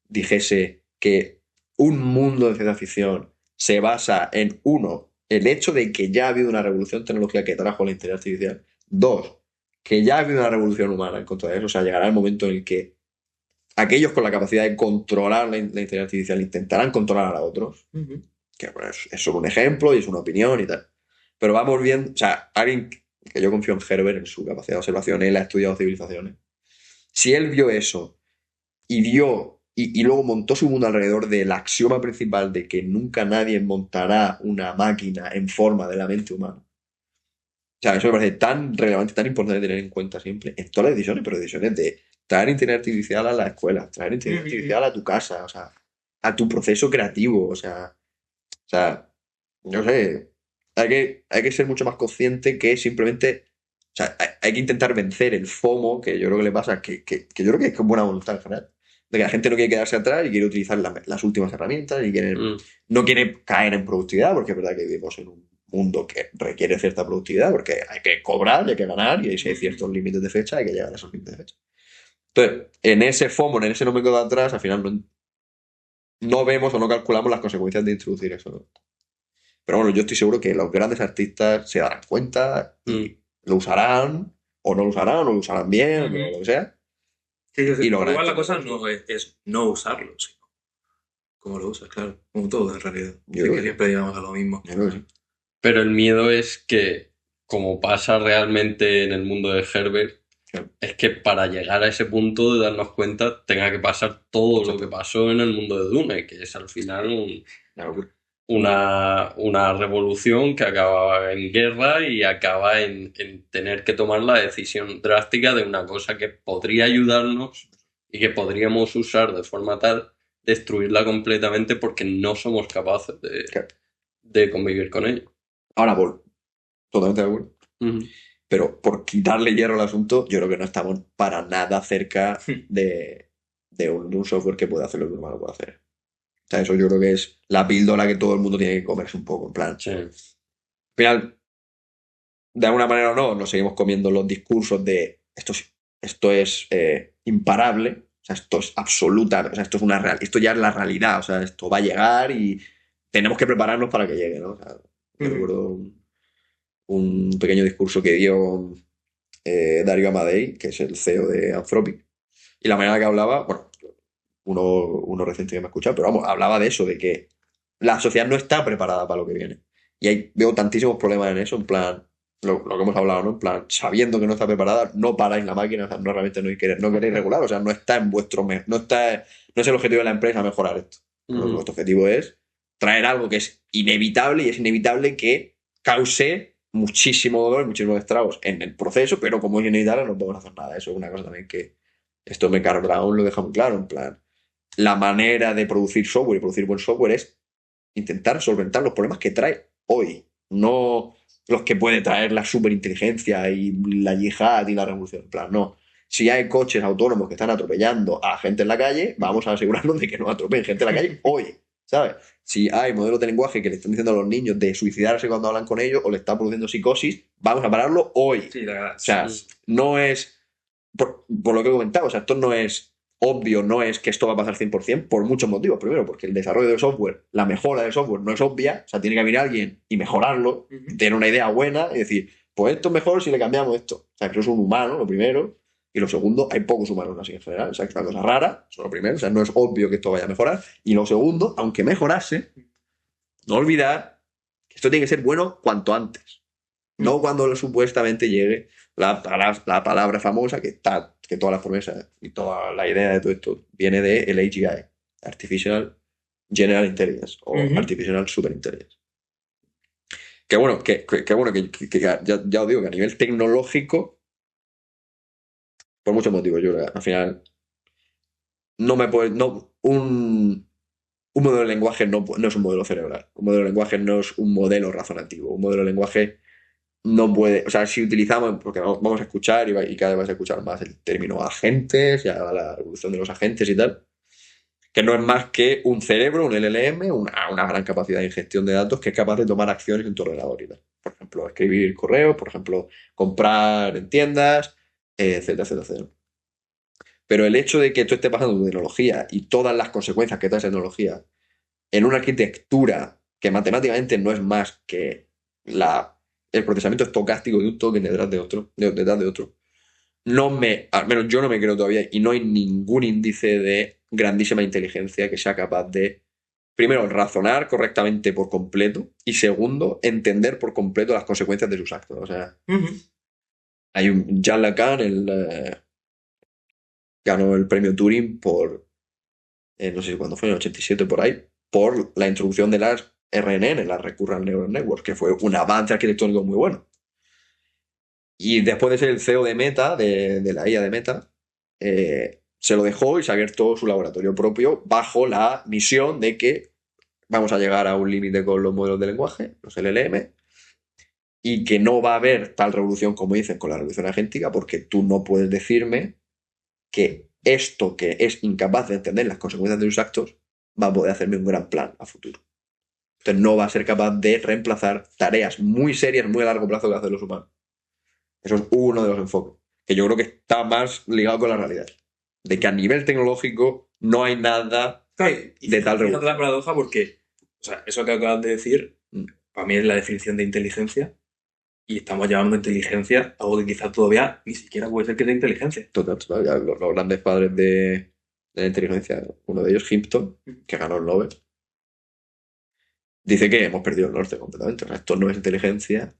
dijese que un mundo de ciencia ficción se basa en, uno, el hecho de que ya ha habido una revolución tecnológica que trajo la inteligencia artificial, dos, que ya ha habido una revolución humana en contra de eso, o sea, llegará el momento en el que aquellos con la capacidad de controlar la inteligencia artificial intentarán controlar a otros, que bueno, es solo un ejemplo y es una opinión y tal. Pero vamos viendo, o sea, alguien que yo confío en Herbert, en su capacidad de observación, él ha estudiado civilizaciones. Si él vio eso y y luego montó su mundo alrededor del axioma principal de que nunca nadie montará una máquina en forma de la mente humana. O sea, eso me parece tan relevante, tan importante tener en cuenta siempre en todas las decisiones, pero decisiones de traer inteligencia artificial a la escuela, traer inteligencia artificial a tu casa, o sea, a tu proceso creativo, o sea, no sé, hay que ser mucho más consciente que simplemente, o sea, hay que intentar vencer el FOMO, que yo creo que le pasa, que yo creo que es con buena voluntad en general, de que la gente no quiere quedarse atrás y quiere utilizar las últimas herramientas y no quiere caer en productividad, porque es verdad que vivimos en un mundo que requiere cierta productividad, porque hay que cobrar, hay que ganar y hay ciertos límites de fecha, hay que llegar a esos límites de fecha. Entonces, en ese FOMO, en ese no me quedo atrás, al final no vemos o no calculamos las consecuencias de introducir eso, ¿no? Pero bueno, yo estoy seguro que los grandes artistas se darán cuenta y lo usarán, o no lo usarán, o lo usarán bien, o lo que sea. Sí, Y lo igual grandes- la cosa no es no usarlo, sino cómo lo usas, claro. Como todo, en realidad. Yo Sí, creo que que siempre llegamos a lo mismo. Yo creo que sí. Pero el miedo es que, como pasa realmente en el mundo de Herbert, Claro. es que para llegar a ese punto de darnos cuenta tenga que pasar todo lo que pasó en el mundo de Dune, que es al final una revolución que acaba en guerra y acaba en tener que tomar la decisión drástica de una cosa que podría ayudarnos y que podríamos usar de forma tal destruirla completamente porque no somos capaces Claro. de convivir con ella. Ahora, totalmente de acuerdo. Ujú. Pero por quitarle hierro al asunto, yo creo que no estamos para nada cerca de un software que pueda hacer lo que un humano puede hacer. O sea, eso yo creo que es la píldora que todo el mundo tiene que comerse un poco. En plan, Sí. al final, de alguna manera o no, nos seguimos comiendo los discursos de esto es imparable, o sea, esto es absoluta, o sea, esto es esto ya es la realidad, o sea, esto va a llegar y tenemos que prepararnos para que llegue, ¿no? O sea, yo recuerdo un pequeño discurso que dio Darío Amadei, que es el CEO de Anthropic, y la manera que hablaba, bueno, uno reciente que me ha escuchado, pero vamos, hablaba de eso, de que la sociedad no está preparada para lo que viene. Y veo tantísimos problemas en eso, en plan, lo que hemos hablado, ¿no? En plan, sabiendo que no está preparada, no paráis la máquina, o sea, no realmente no queréis regular, o sea, no está en no es el objetivo de la empresa mejorar esto. Vuestro objetivo es traer algo que es inevitable y es inevitable que cause muchísimo dolor, muchísimos estragos en el proceso, pero como es inevitable no podemos hacer nada. Eso es una cosa también que esto Mecar Brown lo deja muy claro, en plan, la manera de producir software y producir buen software es intentar solventar los problemas que trae hoy, no los que puede traer la superinteligencia y la yihad y la revolución. En plan, no. Si hay coches autónomos que están atropellando a gente en la calle, vamos a asegurarnos de que no atropellen gente en la calle hoy, ¿sabes? Si hay modelos de lenguaje que le están diciendo a los niños de suicidarse cuando hablan con ellos o le está produciendo psicosis, vamos a pararlo hoy. Sí, la verdad. O sea, no es, por lo que he comentado, o sea, esto no es obvio, no es que esto va a pasar 100% por muchos motivos. Primero, porque el desarrollo de software, la mejora del software no es obvia, o sea, tiene que venir alguien y mejorarlo, tener una idea buena y decir, pues esto es mejor si le cambiamos esto. O sea, que eso es un humano, lo primero. Y lo segundo, hay pocos humanos así en general. O sea, que es una cosa rara, eso es lo primero. O sea, no es obvio que esto vaya a mejorar. Y lo segundo, aunque mejorase, no olvidar que esto tiene que ser bueno cuanto antes. No cuando supuestamente llegue la palabra famosa que toda la promesa y toda la idea de todo esto viene de el AGI, Artificial General Intelligence o Artificial Super Intelligence. Que bueno, que ya os digo que a nivel tecnológico, por muchos motivos, yo creo que al final no me puede. Un modelo de lenguaje no es un modelo cerebral. Un modelo de lenguaje no es un modelo razonativo. Un modelo de lenguaje no puede, o sea, si utilizamos, porque vamos a escuchar y cada vez vais a escuchar más el término agentes, ya la evolución de los agentes y tal, que no es más que un cerebro, un LLM, una gran capacidad de ingestión de datos que es capaz de tomar acciones en tu ordenador y tal. Por ejemplo, escribir correos, por ejemplo, comprar en tiendas, etcétera, etcétera, etcétera. Pero el hecho de que tú estés pasando tu tecnología y todas las consecuencias que trae esa tecnología en una arquitectura que matemáticamente no es más que el procesamiento estocástico de un token detrás de otro, al menos yo no me creo todavía, y no hay ningún índice de grandísima inteligencia que sea capaz de, primero, razonar correctamente por completo, y segundo, entender por completo las consecuencias de sus actos. O sea, hay un Jean Lacan, ganó el premio Turing por, no sé cuándo fue, en el 87 por ahí, por la introducción de las RNN, las Recurrent Neural Networks, que fue un avance arquitectónico muy bueno. Y después de ser el CEO de Meta, de la IA de Meta, se lo dejó y se ha abierto su laboratorio propio bajo la misión de que vamos a llegar a un límite con los modelos de lenguaje, los LLM, y que no va a haber tal revolución como dicen con la revolución agéntica, porque tú no puedes decirme que esto que es incapaz de entender las consecuencias de sus actos va a poder hacerme un gran plan a futuro. Entonces no va a ser capaz de reemplazar tareas muy serias, muy a largo plazo que hacen los humanos. Eso es uno de los enfoques, que yo creo que está más ligado con la realidad. De que a nivel tecnológico no hay nada de tal revolución. Fíjate la paradoja porque, o sea, eso que acabas de decir, para mí es la definición de inteligencia, y estamos llamando inteligencia a algo que quizás todavía ni siquiera puede ser que sea inteligencia. Total. Ya los grandes padres de la inteligencia, uno de ellos, Hinton, que ganó el Nobel, dice que hemos perdido el norte completamente. O sea, esto no es inteligencia.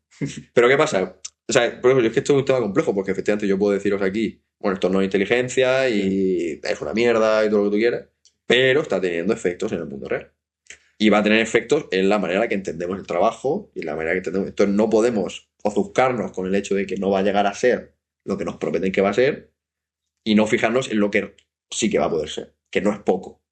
Pero ¿qué pasa? O sea, por ejemplo, es que esto es un tema complejo, porque efectivamente yo puedo deciros aquí, bueno, esto no es inteligencia y es una mierda y todo lo que tú quieras, pero está teniendo efectos en el mundo real. Y va a tener efectos en la manera en la que entendemos el trabajo y en la manera que entendemos. Entonces no podemos ofuscarnos con el hecho de que no va a llegar a ser lo que nos prometen que va a ser y no fijarnos en lo que sí que va a poder ser, que no es poco.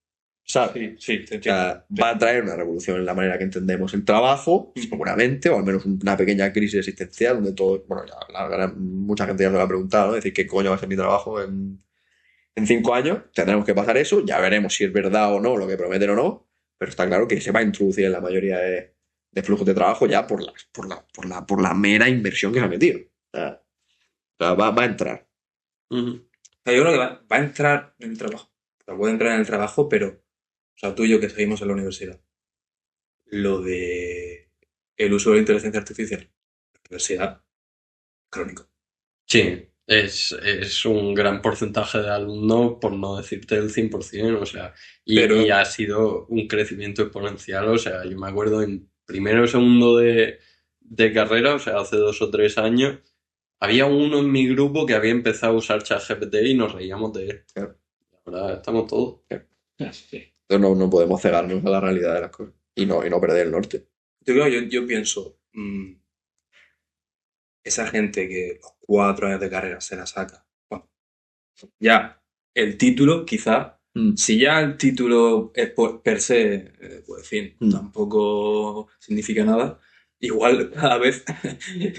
¿sabes? Sí, te O entiendo. sea, va a traer una revolución en la manera que entendemos el trabajo, seguramente, o al menos una pequeña crisis existencial, donde todo, bueno, ya mucha gente ya se lo ha preguntado, ¿no? Es decir, ¿qué coño va a ser mi trabajo en 5 años? Tendremos que pasar eso, ya veremos si es verdad o no lo que prometen o no, pero está claro que se va a introducir en la mayoría de flujos de trabajo ya por la mera inversión que se ha metido. O sea, va a entrar. Ujú. O sea, yo creo que va a entrar en el trabajo. O sea, puede entrar en el trabajo, pero, o sea, tú y yo que seguimos en la universidad, lo de el uso de la inteligencia artificial en la universidad, crónico. Sí, es un gran porcentaje de alumnos, por no decirte el 100%, o sea, y Pero, ha sido un crecimiento exponencial, o sea, yo me acuerdo en primero o segundo de carrera, o sea, hace 2 o 3 años, había uno en mi grupo que había empezado a usar ChatGPT y nos reíamos de él. Claro. Ahora estamos todos. sí. Entonces no podemos cegarnos a la realidad de las cosas y no perder el norte. Yo pienso, esa gente que los 4 años de carrera se la saca, bueno, ya el título, quizá, si ya el título es per se, pues en fin, tampoco significa nada, igual cada vez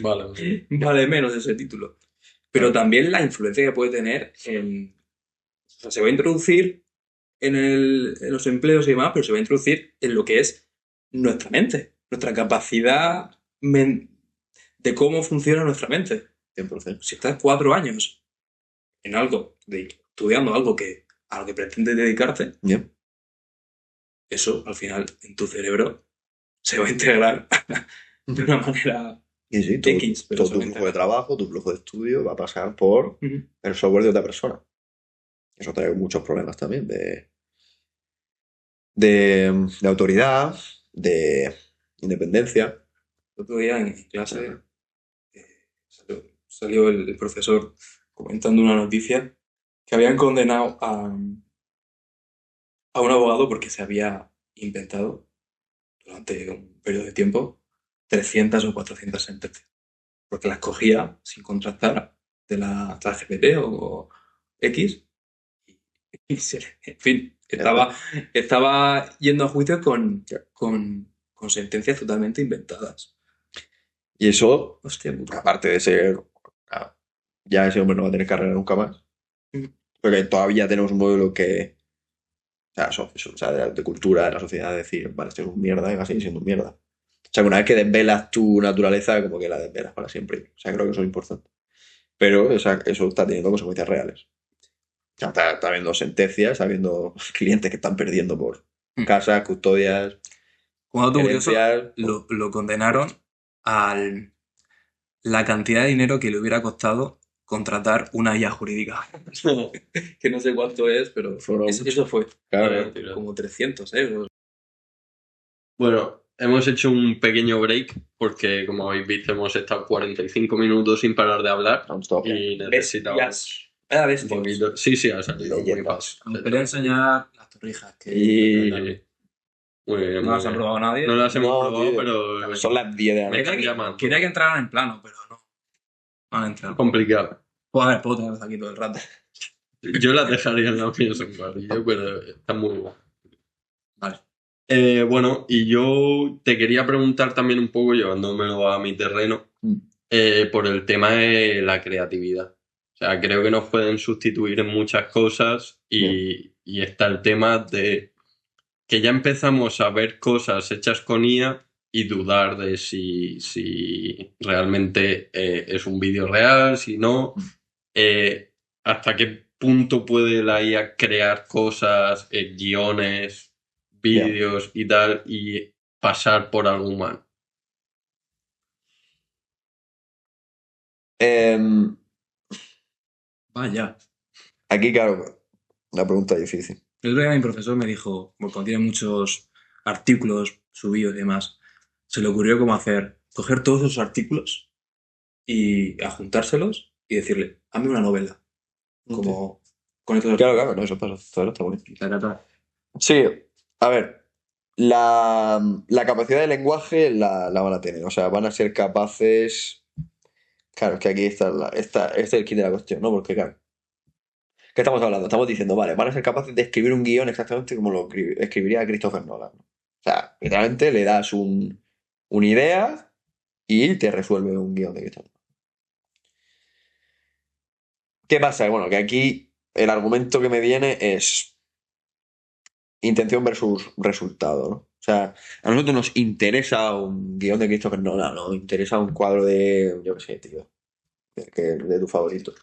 Vale. vale menos ese título. Pero también la influencia que puede tener o sea, se va a introducir en los empleos y demás, pero se va a introducir en lo que es nuestra mente, nuestra capacidad de cómo funciona nuestra mente. 100%. Si estás 4 años en algo, estudiando algo a lo que pretendes dedicarte, Bien. eso al final en tu cerebro se va a integrar de una manera Y sí, X, pero todo se tu va a flujo de integrar. trabajo, tu flujo de estudio va a pasar por Ujú. el software de otra persona. Eso trae muchos problemas también de autoridad, de independencia. El otro día en clase salió el profesor comentando una noticia que habían condenado a un abogado porque se había inventado durante un periodo de tiempo 300 o 400 sentencias. Porque las cogía sin contrastar de la ChatGPT o X y en fin, estaba yendo a juicio con sentencias totalmente inventadas. Y eso, Hostia puta. aparte de ser, ya ese hombre no va a tener carrera nunca más. Porque todavía tenemos un modelo que, o sea, o sea, de cultura de la sociedad, de decir, vale, esto es un mierda y va a seguir siendo un mierda. O sea, que una vez que desvelas tu naturaleza, como que la desvelas para siempre. O sea, creo que eso es importante. Pero eso está teniendo consecuencias reales. O sea, está habiendo sentencias, está habiendo clientes que están perdiendo por casas, custodias, Como dato curioso, herencias. lo condenaron a la cantidad de dinero que le hubiera costado contratar una IA jurídica. Que no sé cuánto es, pero eso fue. Claro, Como 300 euros. Bueno, hemos hecho un pequeño break porque, como habéis visto, hemos estado 45 minutos sin parar de hablar non-stop. y necesitamos Vaya un bestias. poquito. Sí, sí, ha salido muy Leyendas. fácil. Os quería enseñar las torrijas. Que Y Muy bien, no muy las ha bien. probado nadie. No las hemos No, probado, tío. pero Son las 10 de la me noche. están llamando. Quería que entraran en plano, pero no. No han entrado. Complicado. Pues a ver, puedo tenerlas aquí todo el rato. Yo las dejaría en la mesa un ratillo, pero está muy bueno. Vale. Bueno, y yo te quería preguntar también un poco, llevándomelo a mi terreno, por el tema de la creatividad. O sea, creo que nos pueden sustituir en muchas cosas y está el tema de que ya empezamos a ver cosas hechas con IA y dudar de si realmente es un vídeo real, si no, hasta qué punto puede la IA crear cosas, guiones, vídeos y tal, y pasar por algo humano. Vaya. Aquí, claro, una pregunta difícil. El otro día mi profesor me dijo, porque como tiene muchos artículos subidos y demás, se le ocurrió cómo coger todos esos artículos y ajuntárselos y decirle, hazme una novela. Como con estos Claro, no, eso pasa. Todo está bueno. artículos. Sí, a ver, la capacidad de lenguaje la van a tener, o sea, van a ser capaces. Claro, es que aquí está, este es el kit de la cuestión, ¿no? Porque, claro, ¿Qué estamos hablando? Estamos diciendo, vale, van a ser capaces de escribir un guión exactamente como lo escribiría Christopher Nolan, ¿no? O sea, literalmente le das una idea y te resuelve un guión de Christopher Nolan. ¿Qué pasa? Bueno, que aquí el argumento que me viene es intención versus resultado, ¿no? O sea, a nosotros nos interesa un guión de Christopher Nolan, ¿no? Nos interesa un cuadro de, yo qué sé, tío, de tu favorito,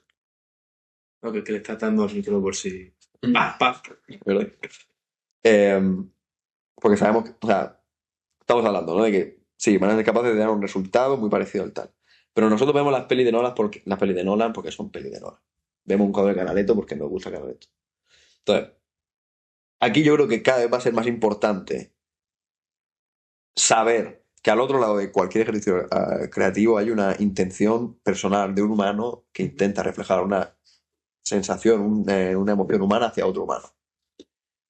No, que le está dando al micro por si. Mm. ¡Paf, paf! ¿verdad? Porque sabemos que, o sea, estamos hablando, ¿no? De que sí, van a ser capaces de dar un resultado muy parecido al tal. Pero nosotros vemos las pelis de Nolan porque son pelis de Nolan. Vemos un cuadro de Canaletto porque nos gusta Canaletto. Entonces, aquí yo creo que cada vez va a ser más importante saber que al otro lado de cualquier ejercicio creativo hay una intención personal de un humano que intenta reflejar una sensación, una emoción humana hacia otro humano.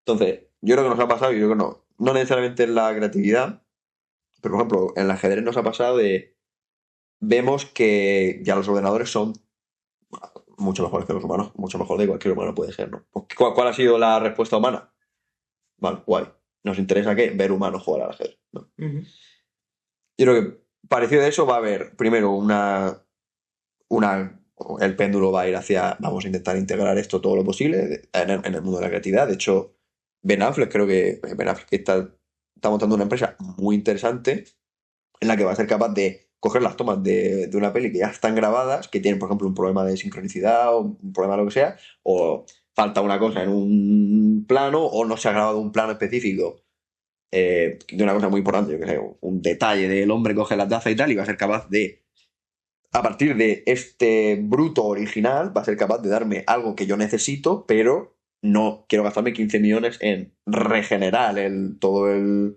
Entonces, yo creo que nos ha pasado, y yo creo que no necesariamente en la creatividad, pero por ejemplo, en el ajedrez nos ha pasado vemos que ya los ordenadores son mucho mejores que los humanos, mucho mejor de cualquier humano puede ser, ¿no? ¿Cuál ha sido la respuesta humana? Vale, guay. ¿Nos interesa qué? Ver humanos jugar al ajedrez, ¿no? Yo creo que parecido a eso va a haber primero el péndulo va a ir hacia, vamos a intentar integrar esto todo lo posible en el mundo de la creatividad. De hecho, Ben Affleck está montando una empresa muy interesante en la que va a ser capaz de coger las tomas de una peli que ya están grabadas, que tienen, por ejemplo, un problema de sincronicidad o un problema de lo que sea, o falta una cosa en un plano o no se ha grabado un plano específico de una cosa muy importante, yo que sé, un detalle del hombre coge la taza y tal, y va a ser capaz de, a partir de este bruto original, va a ser capaz de darme algo que yo necesito, pero no quiero gastarme 15 millones en regenerar todo el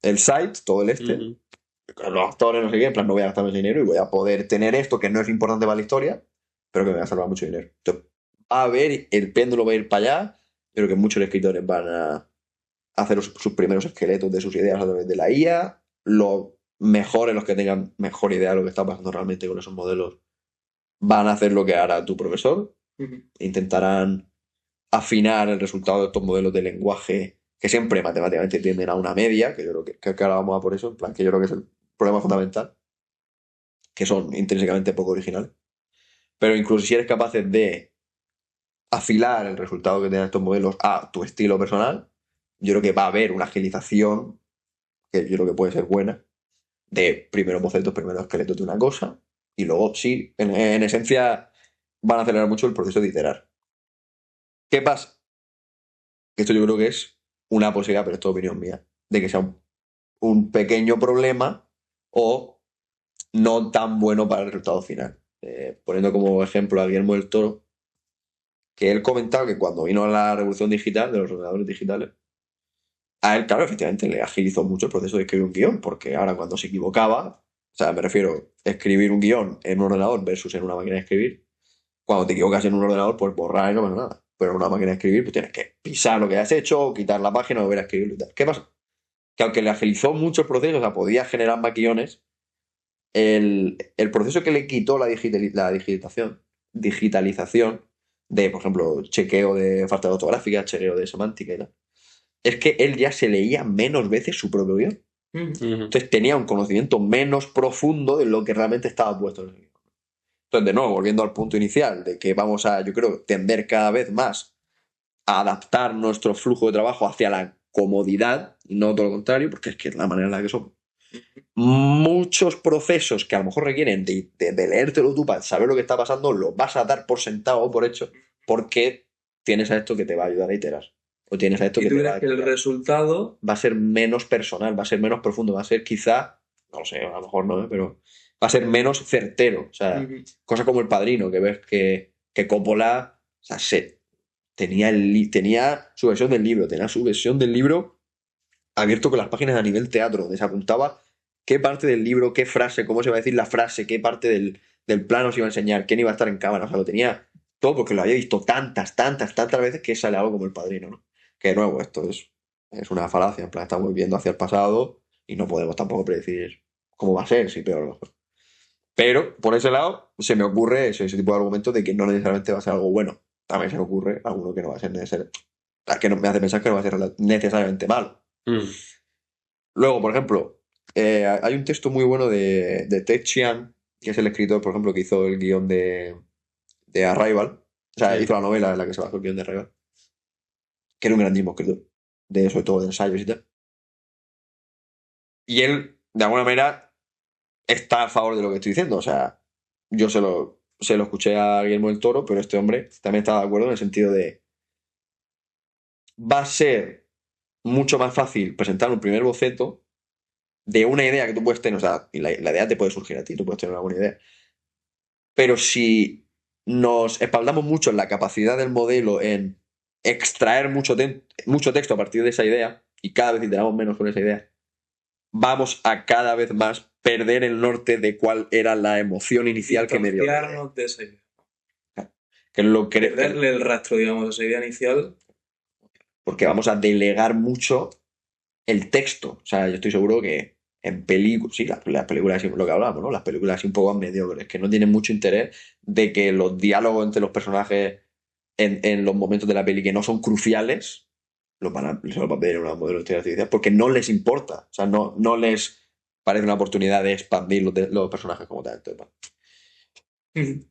site, todo el Ujú. los actores, no sé qué, en plan, no voy a gastarme ese dinero y voy a poder tener esto que no es importante para la historia, pero que me va a salvar mucho dinero. Entonces, va a haber, el péndulo va a ir para allá. Yo creo que muchos escritores van a hacer sus primeros esqueletos de sus ideas a través de la IA. Los mejores, los que tengan mejor idea de lo que está pasando realmente con esos modelos, van a hacer lo que hará tu profesor. Intentarán afinar el resultado de estos modelos de lenguaje que siempre matemáticamente tienden a una media, que yo creo que ahora vamos a por eso, en plan, que yo creo que es el problema fundamental, que son intrínsecamente poco originales. Pero incluso si eres capaz de afilar el resultado que tengan estos modelos a tu estilo personal, yo creo que va a haber una agilización, que yo creo que puede ser buena, de primeros bocetos, primeros esqueletos de una cosa, y luego sí, en esencia van a acelerar mucho el proceso de iterar. ¿Qué pasa? Esto yo creo que es una posibilidad, pero esto es opinión mía, de que sea un pequeño problema o no tan bueno para el resultado final. Poniendo como ejemplo a Guillermo del Toro, que él comentaba que cuando vino la revolución digital de los ordenadores digitales, a él, claro, efectivamente le agilizó mucho el proceso de escribir un guión, porque ahora cuando se equivocaba, o sea, me refiero a escribir un guión en un ordenador versus en una máquina de escribir, cuando te equivocas en un ordenador, pues borrar y no pasa nada. Pero en una máquina de escribir, pues tienes que pisar lo que has hecho, quitar la página, volver a escribirlo y tal. ¿Qué pasa? Que aunque le agilizó mucho el proceso, o sea, podía generar maquillones, el proceso que le quitó digitalización de, por ejemplo, chequeo de falta de ortográfica, chequeo de semántica y tal, es que él ya se leía menos veces su propio guión. Ujú. Entonces tenía un conocimiento menos profundo de lo que realmente estaba puesto en el guión. Entonces, de nuevo, volviendo al punto inicial, de que vamos a, yo creo, tender cada vez más a adaptar nuestro flujo de trabajo hacia la comodidad, y no todo lo contrario, porque es que es la manera en la que somos. Muchos procesos que a lo mejor requieren de leértelo tú para saber lo que está pasando, lo vas a dar por sentado o por hecho, porque tienes a esto que te va a ayudar a iterar. O tienes a esto ¿Y que tú te va crees a que el resultado? va a ser menos personal, va a ser menos profundo, va a ser quizá, no lo sé, a lo mejor no, pero va a ser menos certero. O sea, cosas como El Padrino, que ves que Coppola, o sea, tenía su versión del libro, tenía su versión del libro abierto con las páginas a nivel teatro, donde se apuntaba qué parte del libro, qué frase, cómo se va a decir la frase, qué parte del plano se iba a enseñar, quién iba a estar en cámara. O sea, lo tenía todo porque lo había visto tantas veces que sale algo como El Padrino, ¿no? Que de nuevo, esto es una falacia, en plan, estamos viendo hacia el pasado y no podemos tampoco predecir cómo va a ser, si peor o mejor. Pero, por ese lado, se me ocurre ese tipo de argumento de que no necesariamente va a ser algo bueno. también se me ocurre alguno que no va a ser necesario. Que no, me hace pensar que no va a ser necesariamente malo. Luego, por ejemplo, hay un texto muy bueno de Ted Chiang, que es el escritor, por ejemplo, que hizo el guión de Arrival. O sea, Sí. hizo la novela en la que se basó el guión de Arrival. Que era un grandísimo escritor. Sobre todo de ensayos y tal. Y él, de alguna manera, está a favor de lo que estoy diciendo. O sea, yo se lo escuché a Guillermo del Toro, pero este hombre también estaba de acuerdo en el sentido de va a ser mucho más fácil presentar un primer boceto de una idea que tú puedes tener. O sea, y la idea te puede surgir a ti, tú puedes tener una buena idea. Pero si nos espaldamos mucho en la capacidad del modelo en extraer mucho texto a partir de esa idea, y cada vez iteramos menos con esa idea, vamos a cada vez más perder el norte de cuál era la emoción inicial que me dio. Distanciarnos de esa idea. Que es lo que Perderle el rastro, digamos, a esa idea inicial. porque vamos a delegar mucho el texto. O sea, yo estoy seguro que en películas, sí, las películas, lo que hablábamos, ¿no? Las películas así un poco más mediocres, que no tienen mucho interés de que los diálogos entre los personajes en los momentos de la peli que no son cruciales, se los va a pedir una modelo de inteligencia artificial porque no les importa. O sea, no les parece una oportunidad de expandir los personajes como tal. Entonces,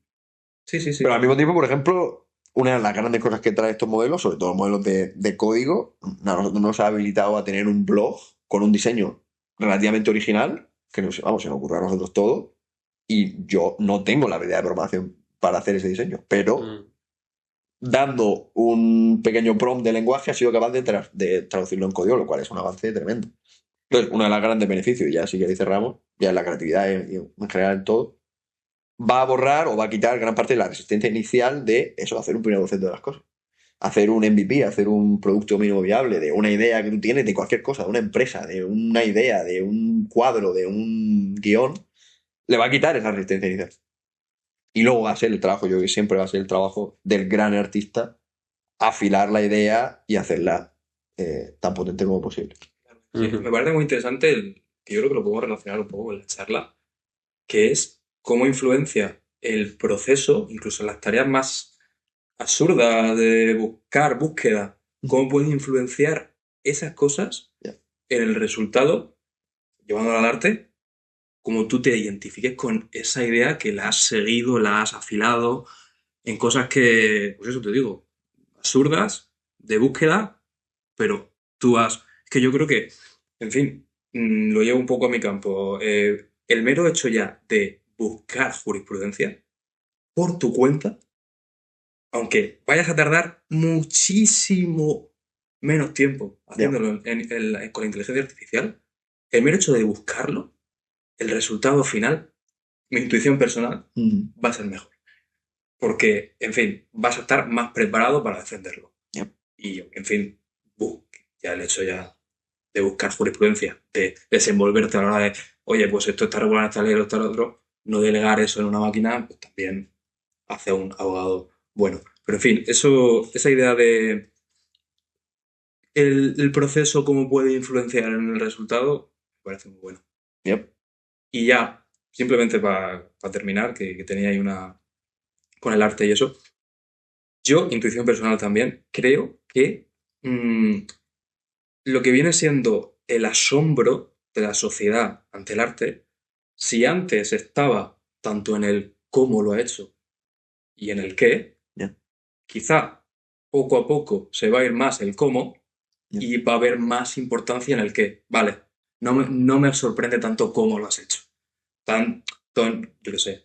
Sí, sí, sí. pero al mismo tiempo, por ejemplo, una de las grandes cosas que trae estos modelos, sobre todo los modelos de código, a nosotros nos ha habilitado a tener un blog con un diseño relativamente original, que se nos ocurre a nosotros todo, y yo no tengo la habilidad de programación para hacer ese diseño, pero dando un pequeño prompt de lenguaje ha sido capaz de traducirlo en código, lo cual es un avance tremendo. Entonces, uno de los grandes beneficios, y ya sí que ahí cerramos, ya en la creatividad y en general en todo, va a borrar o va a quitar gran parte de la resistencia inicial de eso, hacer un primer boceto de las cosas. Hacer un MVP, hacer un producto mínimo viable de una idea que tú tienes, de cualquier cosa, de una empresa, de una idea, de un cuadro, de un guión, le va a quitar esa resistencia inicial. Y luego va a ser el trabajo, yo creo que siempre va a ser el trabajo del gran artista, afilar la idea y hacerla tan potente como posible. Sí, me parece muy interesante, que yo creo que lo podemos relacionar un poco con la charla, que es cómo influencia el proceso, incluso en las tareas más absurdas de búsqueda, cómo puede influenciar esas cosas Yeah. en el resultado, llevándolo al arte, como tú te identifiques con esa idea que la has seguido, la has afilado, en cosas que, pues eso te digo, absurdas, de búsqueda, pero tú has... Es que yo creo que, en fin, lo llevo un poco a mi campo. El mero hecho ya de buscar jurisprudencia por tu cuenta, aunque vayas a tardar muchísimo menos tiempo haciéndolo con la inteligencia artificial, el mero hecho de buscarlo, el resultado final, mi intuición personal, va a ser mejor. Porque, en fin, vas a estar más preparado para defenderlo. Yep. Y, en fin, ya el hecho ya de buscar jurisprudencia, de desenvolverte a la hora de, oye, pues esto está regulado en esta ley, esto está lo otro, no delegar eso en una máquina, pues también hace un abogado bueno. Pero, en fin, esa idea de el proceso, cómo puede influenciar en el resultado, me parece muy bueno. Yep. Y ya, simplemente para terminar, que tenía ahí una... con el arte y eso, yo, intuición personal también, creo que lo que viene siendo el asombro de la sociedad ante el arte, si antes estaba tanto en el cómo lo ha hecho y en el qué, quizá poco a poco se va a ir más el cómo y va a haber más importancia en el qué. Vale, no me sorprende tanto cómo lo has hecho. Yo qué sé.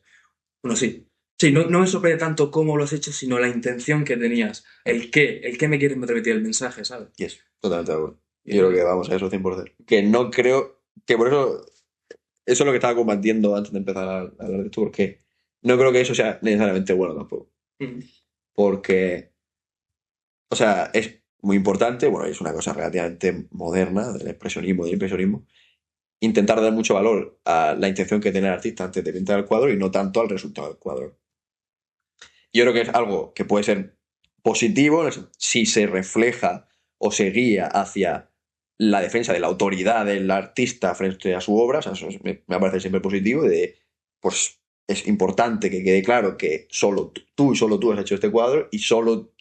Bueno, sí. Sí, no me sorprende tanto cómo lo has hecho, sino la intención que tenías. El qué me quieres transmitir el mensaje, ¿sabes? Yes, totalmente de acuerdo. Yo creo que vamos a eso 100%. Que no creo, que por eso es lo que estaba combatiendo antes de empezar a hablar de esto, porque no creo que eso sea necesariamente bueno tampoco. Porque, o sea, es muy importante, bueno, es una cosa relativamente moderna del impresionismo, intentar dar mucho valor a la intención que tiene el artista antes de pintar el cuadro y no tanto al resultado del cuadro. Yo creo que es algo que puede ser positivo si se refleja o se guía hacia la defensa de la autoridad del artista frente a su obra. O sea, eso me parece siempre positivo, de pues es importante que quede claro que solo tú y solo tú has hecho este cuadro y solo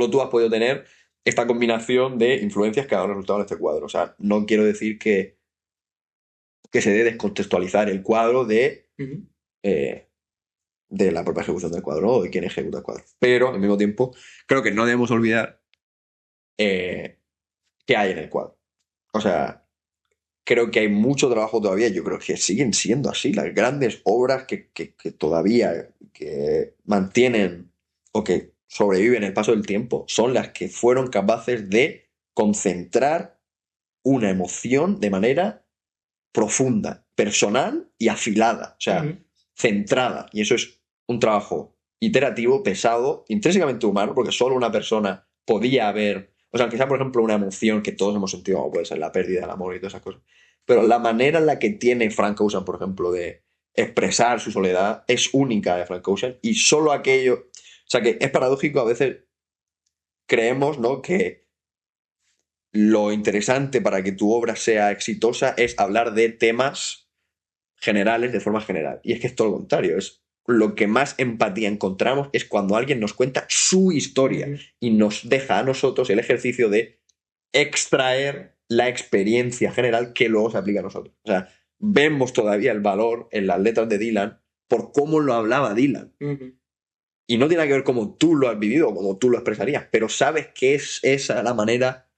tú has podido tener esta combinación de influencias que ha dado resultado en este cuadro. O sea, no quiero decir que se debe descontextualizar el cuadro de la propia ejecución del cuadro o de quién ejecuta el cuadro. Pero, al mismo tiempo, creo que no debemos olvidar qué hay en el cuadro. O sea, creo que hay mucho trabajo todavía. Yo creo que siguen siendo así. Las grandes obras que todavía que mantienen o que sobreviven el paso del tiempo son las que fueron capaces de concentrar una emoción de manera profunda, personal y afilada. O sea, centrada. Y eso es un trabajo iterativo, pesado, intrínsecamente humano, porque solo una persona podía haber. O sea, aunque sea, por ejemplo, una emoción que todos hemos sentido, como puede ser la pérdida del amor y todas esas cosas. Pero la manera en la que tiene Frank Ocean, por ejemplo, de expresar su soledad es única de Frank Ocean y solo aquello. O sea, que es paradójico, a veces creemos, ¿no?, que lo interesante para que tu obra sea exitosa es hablar de temas generales de forma general. Y es que es todo lo contrario. Es lo que más empatía encontramos es cuando alguien nos cuenta su historia y nos deja a nosotros el ejercicio de extraer la experiencia general que luego se aplica a nosotros. O sea, vemos todavía el valor en las letras de Dylan por cómo lo hablaba Dylan. Y no tiene que ver cómo tú lo has vivido o cómo tú lo expresarías, pero sabes que es esa la manera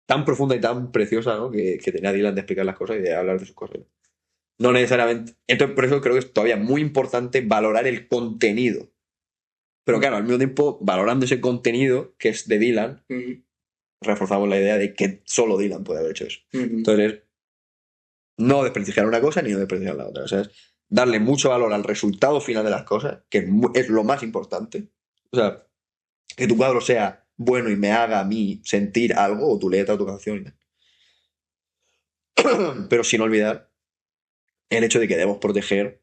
tan profunda y tan preciosa, ¿no?, que tenía Dylan de explicar las cosas y de hablar de sus cosas. No necesariamente. Entonces, por eso creo que es todavía muy importante valorar el contenido. Pero claro, al mismo tiempo, valorando ese contenido que es de Dylan, reforzamos la idea de que solo Dylan puede haber hecho eso. Entonces, no desprestigiar una cosa ni no desprestigiar la otra. O sea, es darle mucho valor al resultado final de las cosas, que es lo más importante. O sea, que tu cuadro sea bueno y me haga a mí sentir algo, o tu letra o tu canción. Pero sin olvidar el hecho de que debemos proteger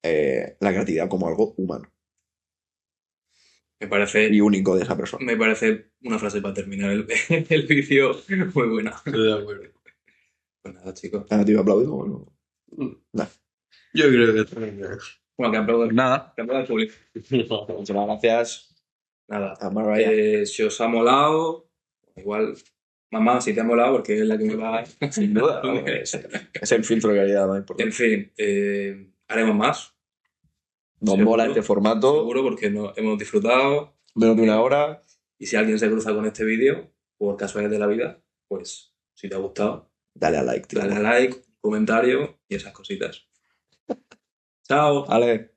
la creatividad como algo humano Me parece, y único de esa persona. me parece una frase para terminar el vídeo muy buena. Estoy de acuerdo. Pues nada, chicos. ¿Te iba a aplaudir o no? Nah. Yo creo que está bien. Bueno, que aplaudan. Nada. Que aplaudan al público. Muchas gracias Nada. a Mariah. Si os ha molado, igual, mamá, si te ha molado, porque es la que me va a... Sin duda. Es el filtro de calidad más importante. En fin, haremos más. Nos Seguro. mola este formato. Seguro, porque hemos disfrutado. Menos de una hora. Y si alguien se cruza con este vídeo, por casualidad de la vida, pues, si te ha gustado, Dale a like, tío. dale a like, comentario y esas cositas. Chao. Vale.